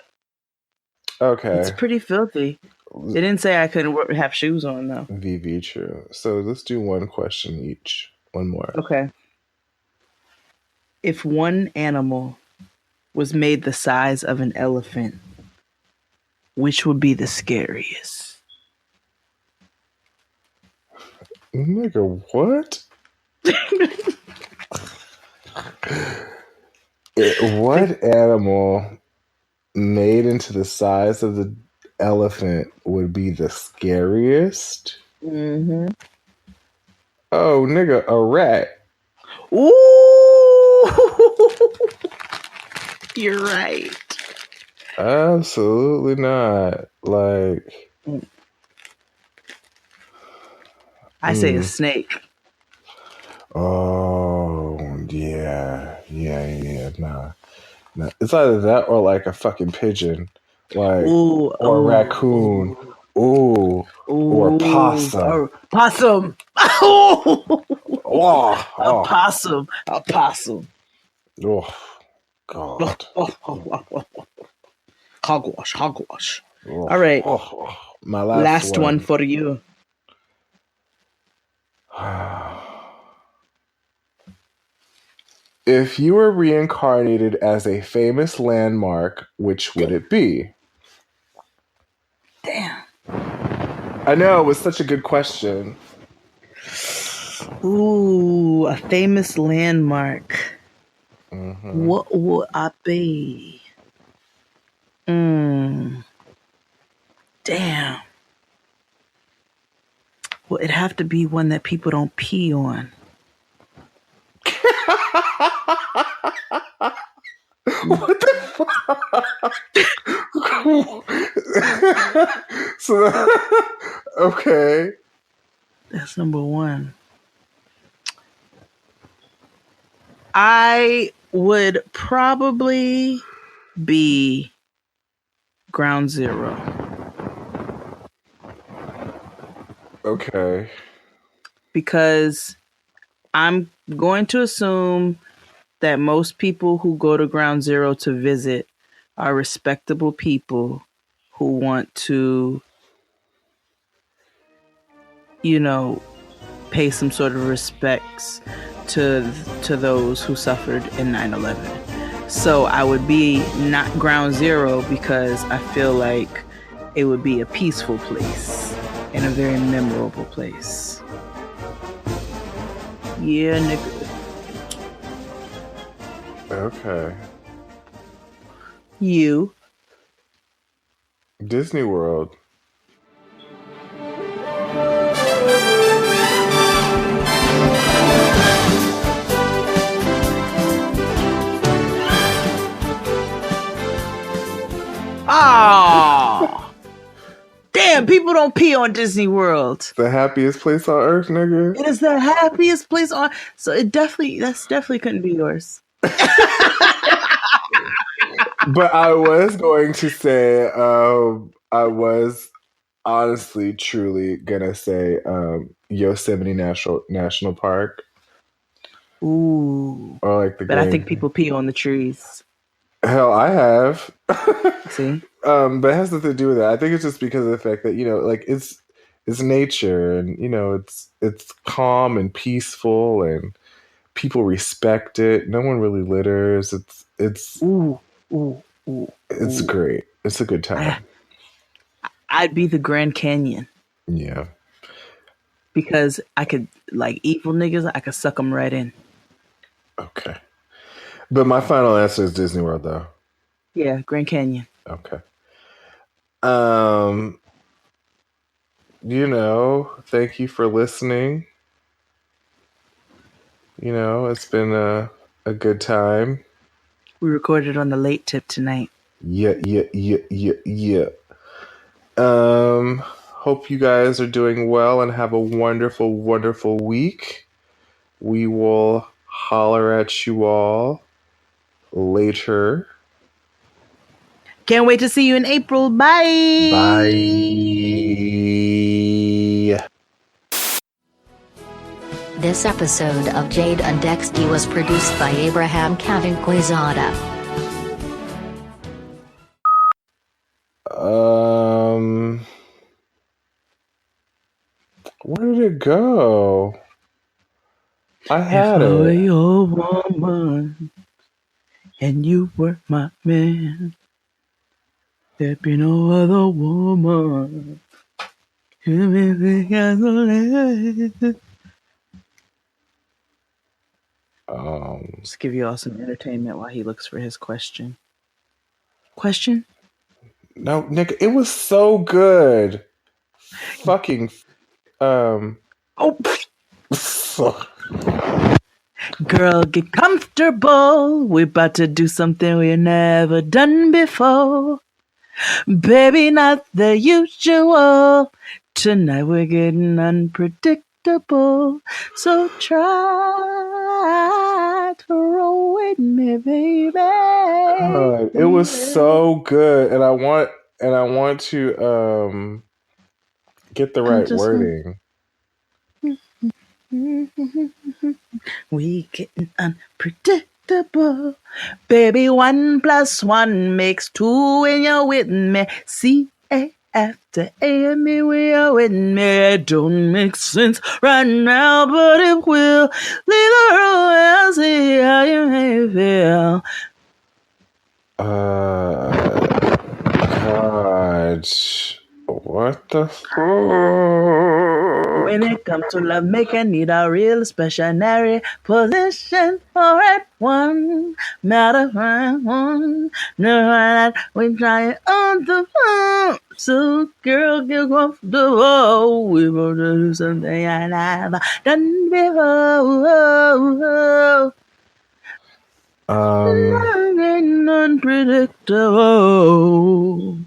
Okay.
It's pretty filthy. They didn't say I couldn't have shoes on though.
VV true. So let's do one question each. One more.
Okay. If one animal was made the size of an elephant, which would be the scariest?
Nigga, what? What animal made into the size of the elephant would be the scariest?
Mm-hmm.
Oh, nigga, a rat.
Ooh, you're right.
Absolutely not. Like,
I say a snake.
Oh, yeah, nah. It's either that or like a fucking pigeon, like, or a raccoon, or a possum.
Possum.
Oh,
a possum. A possum.
Oh, God.
Hogwash. Hogwash. All right.
My
last one for you.
If you were reincarnated as a famous landmark, which would it be?
Damn.
I know, it was such a good question.
Ooh, a famous landmark.
Mm-hmm.
What would I be? Damn. Well, it'd have to be one that people don't pee on.
What the fuck? So, okay.
That's number one. I would probably be Ground Zero.
Okay.
Because I'm going to assume that most people who go to Ground Zero to visit are respectable people who want to, pay some sort of respects to those who suffered in 9/11. So I would be not Ground Zero because I feel like it would be a peaceful place and a very memorable place. Yeah, nigga.
Okay.
You.
Disney World.
Ah, damn! People don't pee on Disney World.
The happiest place on earth, nigga.
It is the happiest place on. So that's definitely couldn't be yours.
But I was going to say, I was honestly, truly gonna say Yosemite National Park.
Ooh.
Or like
but I think people pee on the trees.
Hell, I have.
See?
But it has nothing to do with that. I think it's just because of the fact that, like it's nature and, it's calm and peaceful and people respect it. No one really litters. It's great. It's a good time.
I'd be the Grand Canyon.
Yeah.
Because I could, like evil niggas, I could suck them right in.
Okay. But my final answer is Disney World, though.
Yeah, Grand Canyon.
Okay. Thank you for listening. It's been a good time.
We recorded on the late tip tonight.
Yeah. Hope you guys are doing well and have a wonderful, wonderful week. We will holler at you all later.
Can't wait to see you in April. Bye.
Bye.
This episode of Jade and Dexty was produced by Abraham Cavinquizada.
to go? I had
if I were
it.
your woman and you were my man, there'd be no other woman. Just give you all some entertainment while he looks for his question. Question?
No, Nick, it was so good. Fucking
Girl, get comfortable. We're about to do something we've never done before. Baby, not the usual. Tonight we're getting unpredictable. So try to roll with me, baby.
God, it was so good, and I want to get the right wording.
We getting unpredictable. Baby, 1 + 1 makes 2 when you're with me. C A after A and me when you're with me. It don't make sense right now, but it will. Leave the room and see how you may feel.
God, what the fuck?
When it comes to love making, need a real stationary position for it. One matter of one. No, that we try it on the phone. So, girl, get comfortable. We're gonna do something I never done before. Nothing unpredictable.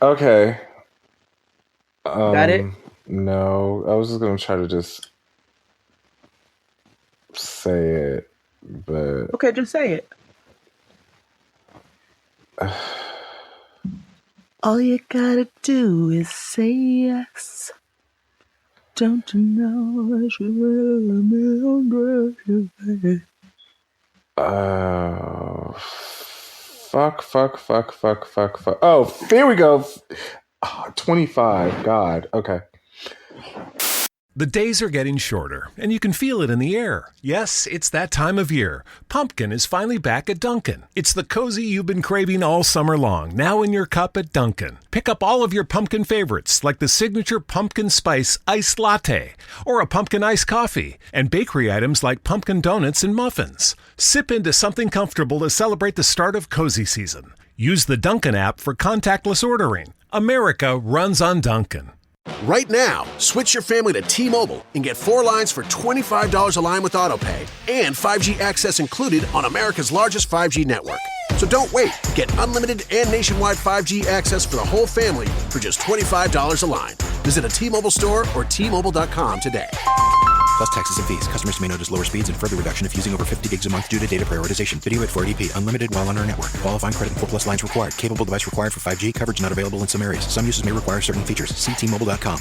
Okay.
Got it?
No, I was just gonna try to just say it, but
Okay, just say it. All you gotta do is say yes. Don't you know that you will me
fuck. Oh, there we go. 25. God. Okay.
The days are getting shorter, and you can feel it in the air. Yes, it's that time of year. Pumpkin is finally back at Dunkin'. It's the cozy you've been craving all summer long, now in your cup at Dunkin'. Pick up all of your pumpkin favorites, like the signature pumpkin spice iced latte, or a pumpkin iced coffee, and bakery items like pumpkin donuts and muffins. Sip into something comfortable to celebrate the start of cozy season. Use the Dunkin' app for contactless ordering. America runs on Dunkin'.
Right now, switch your family to T-Mobile and get 4 lines for $25 a line with AutoPay and 5G access included on America's largest 5G network. So don't wait. Get unlimited and nationwide 5G access for the whole family for just $25 a line. Visit a T-Mobile store or T-Mobile.com today.
Plus taxes and fees. Customers may notice lower speeds and further reduction if using over 50 gigs a month due to data prioritization. Video at 480p. Unlimited while on our network. Qualifying credit and 4+ lines required. Capable device required for 5G. Coverage not available in some areas. Some uses may require certain features. See T-Mobile.com.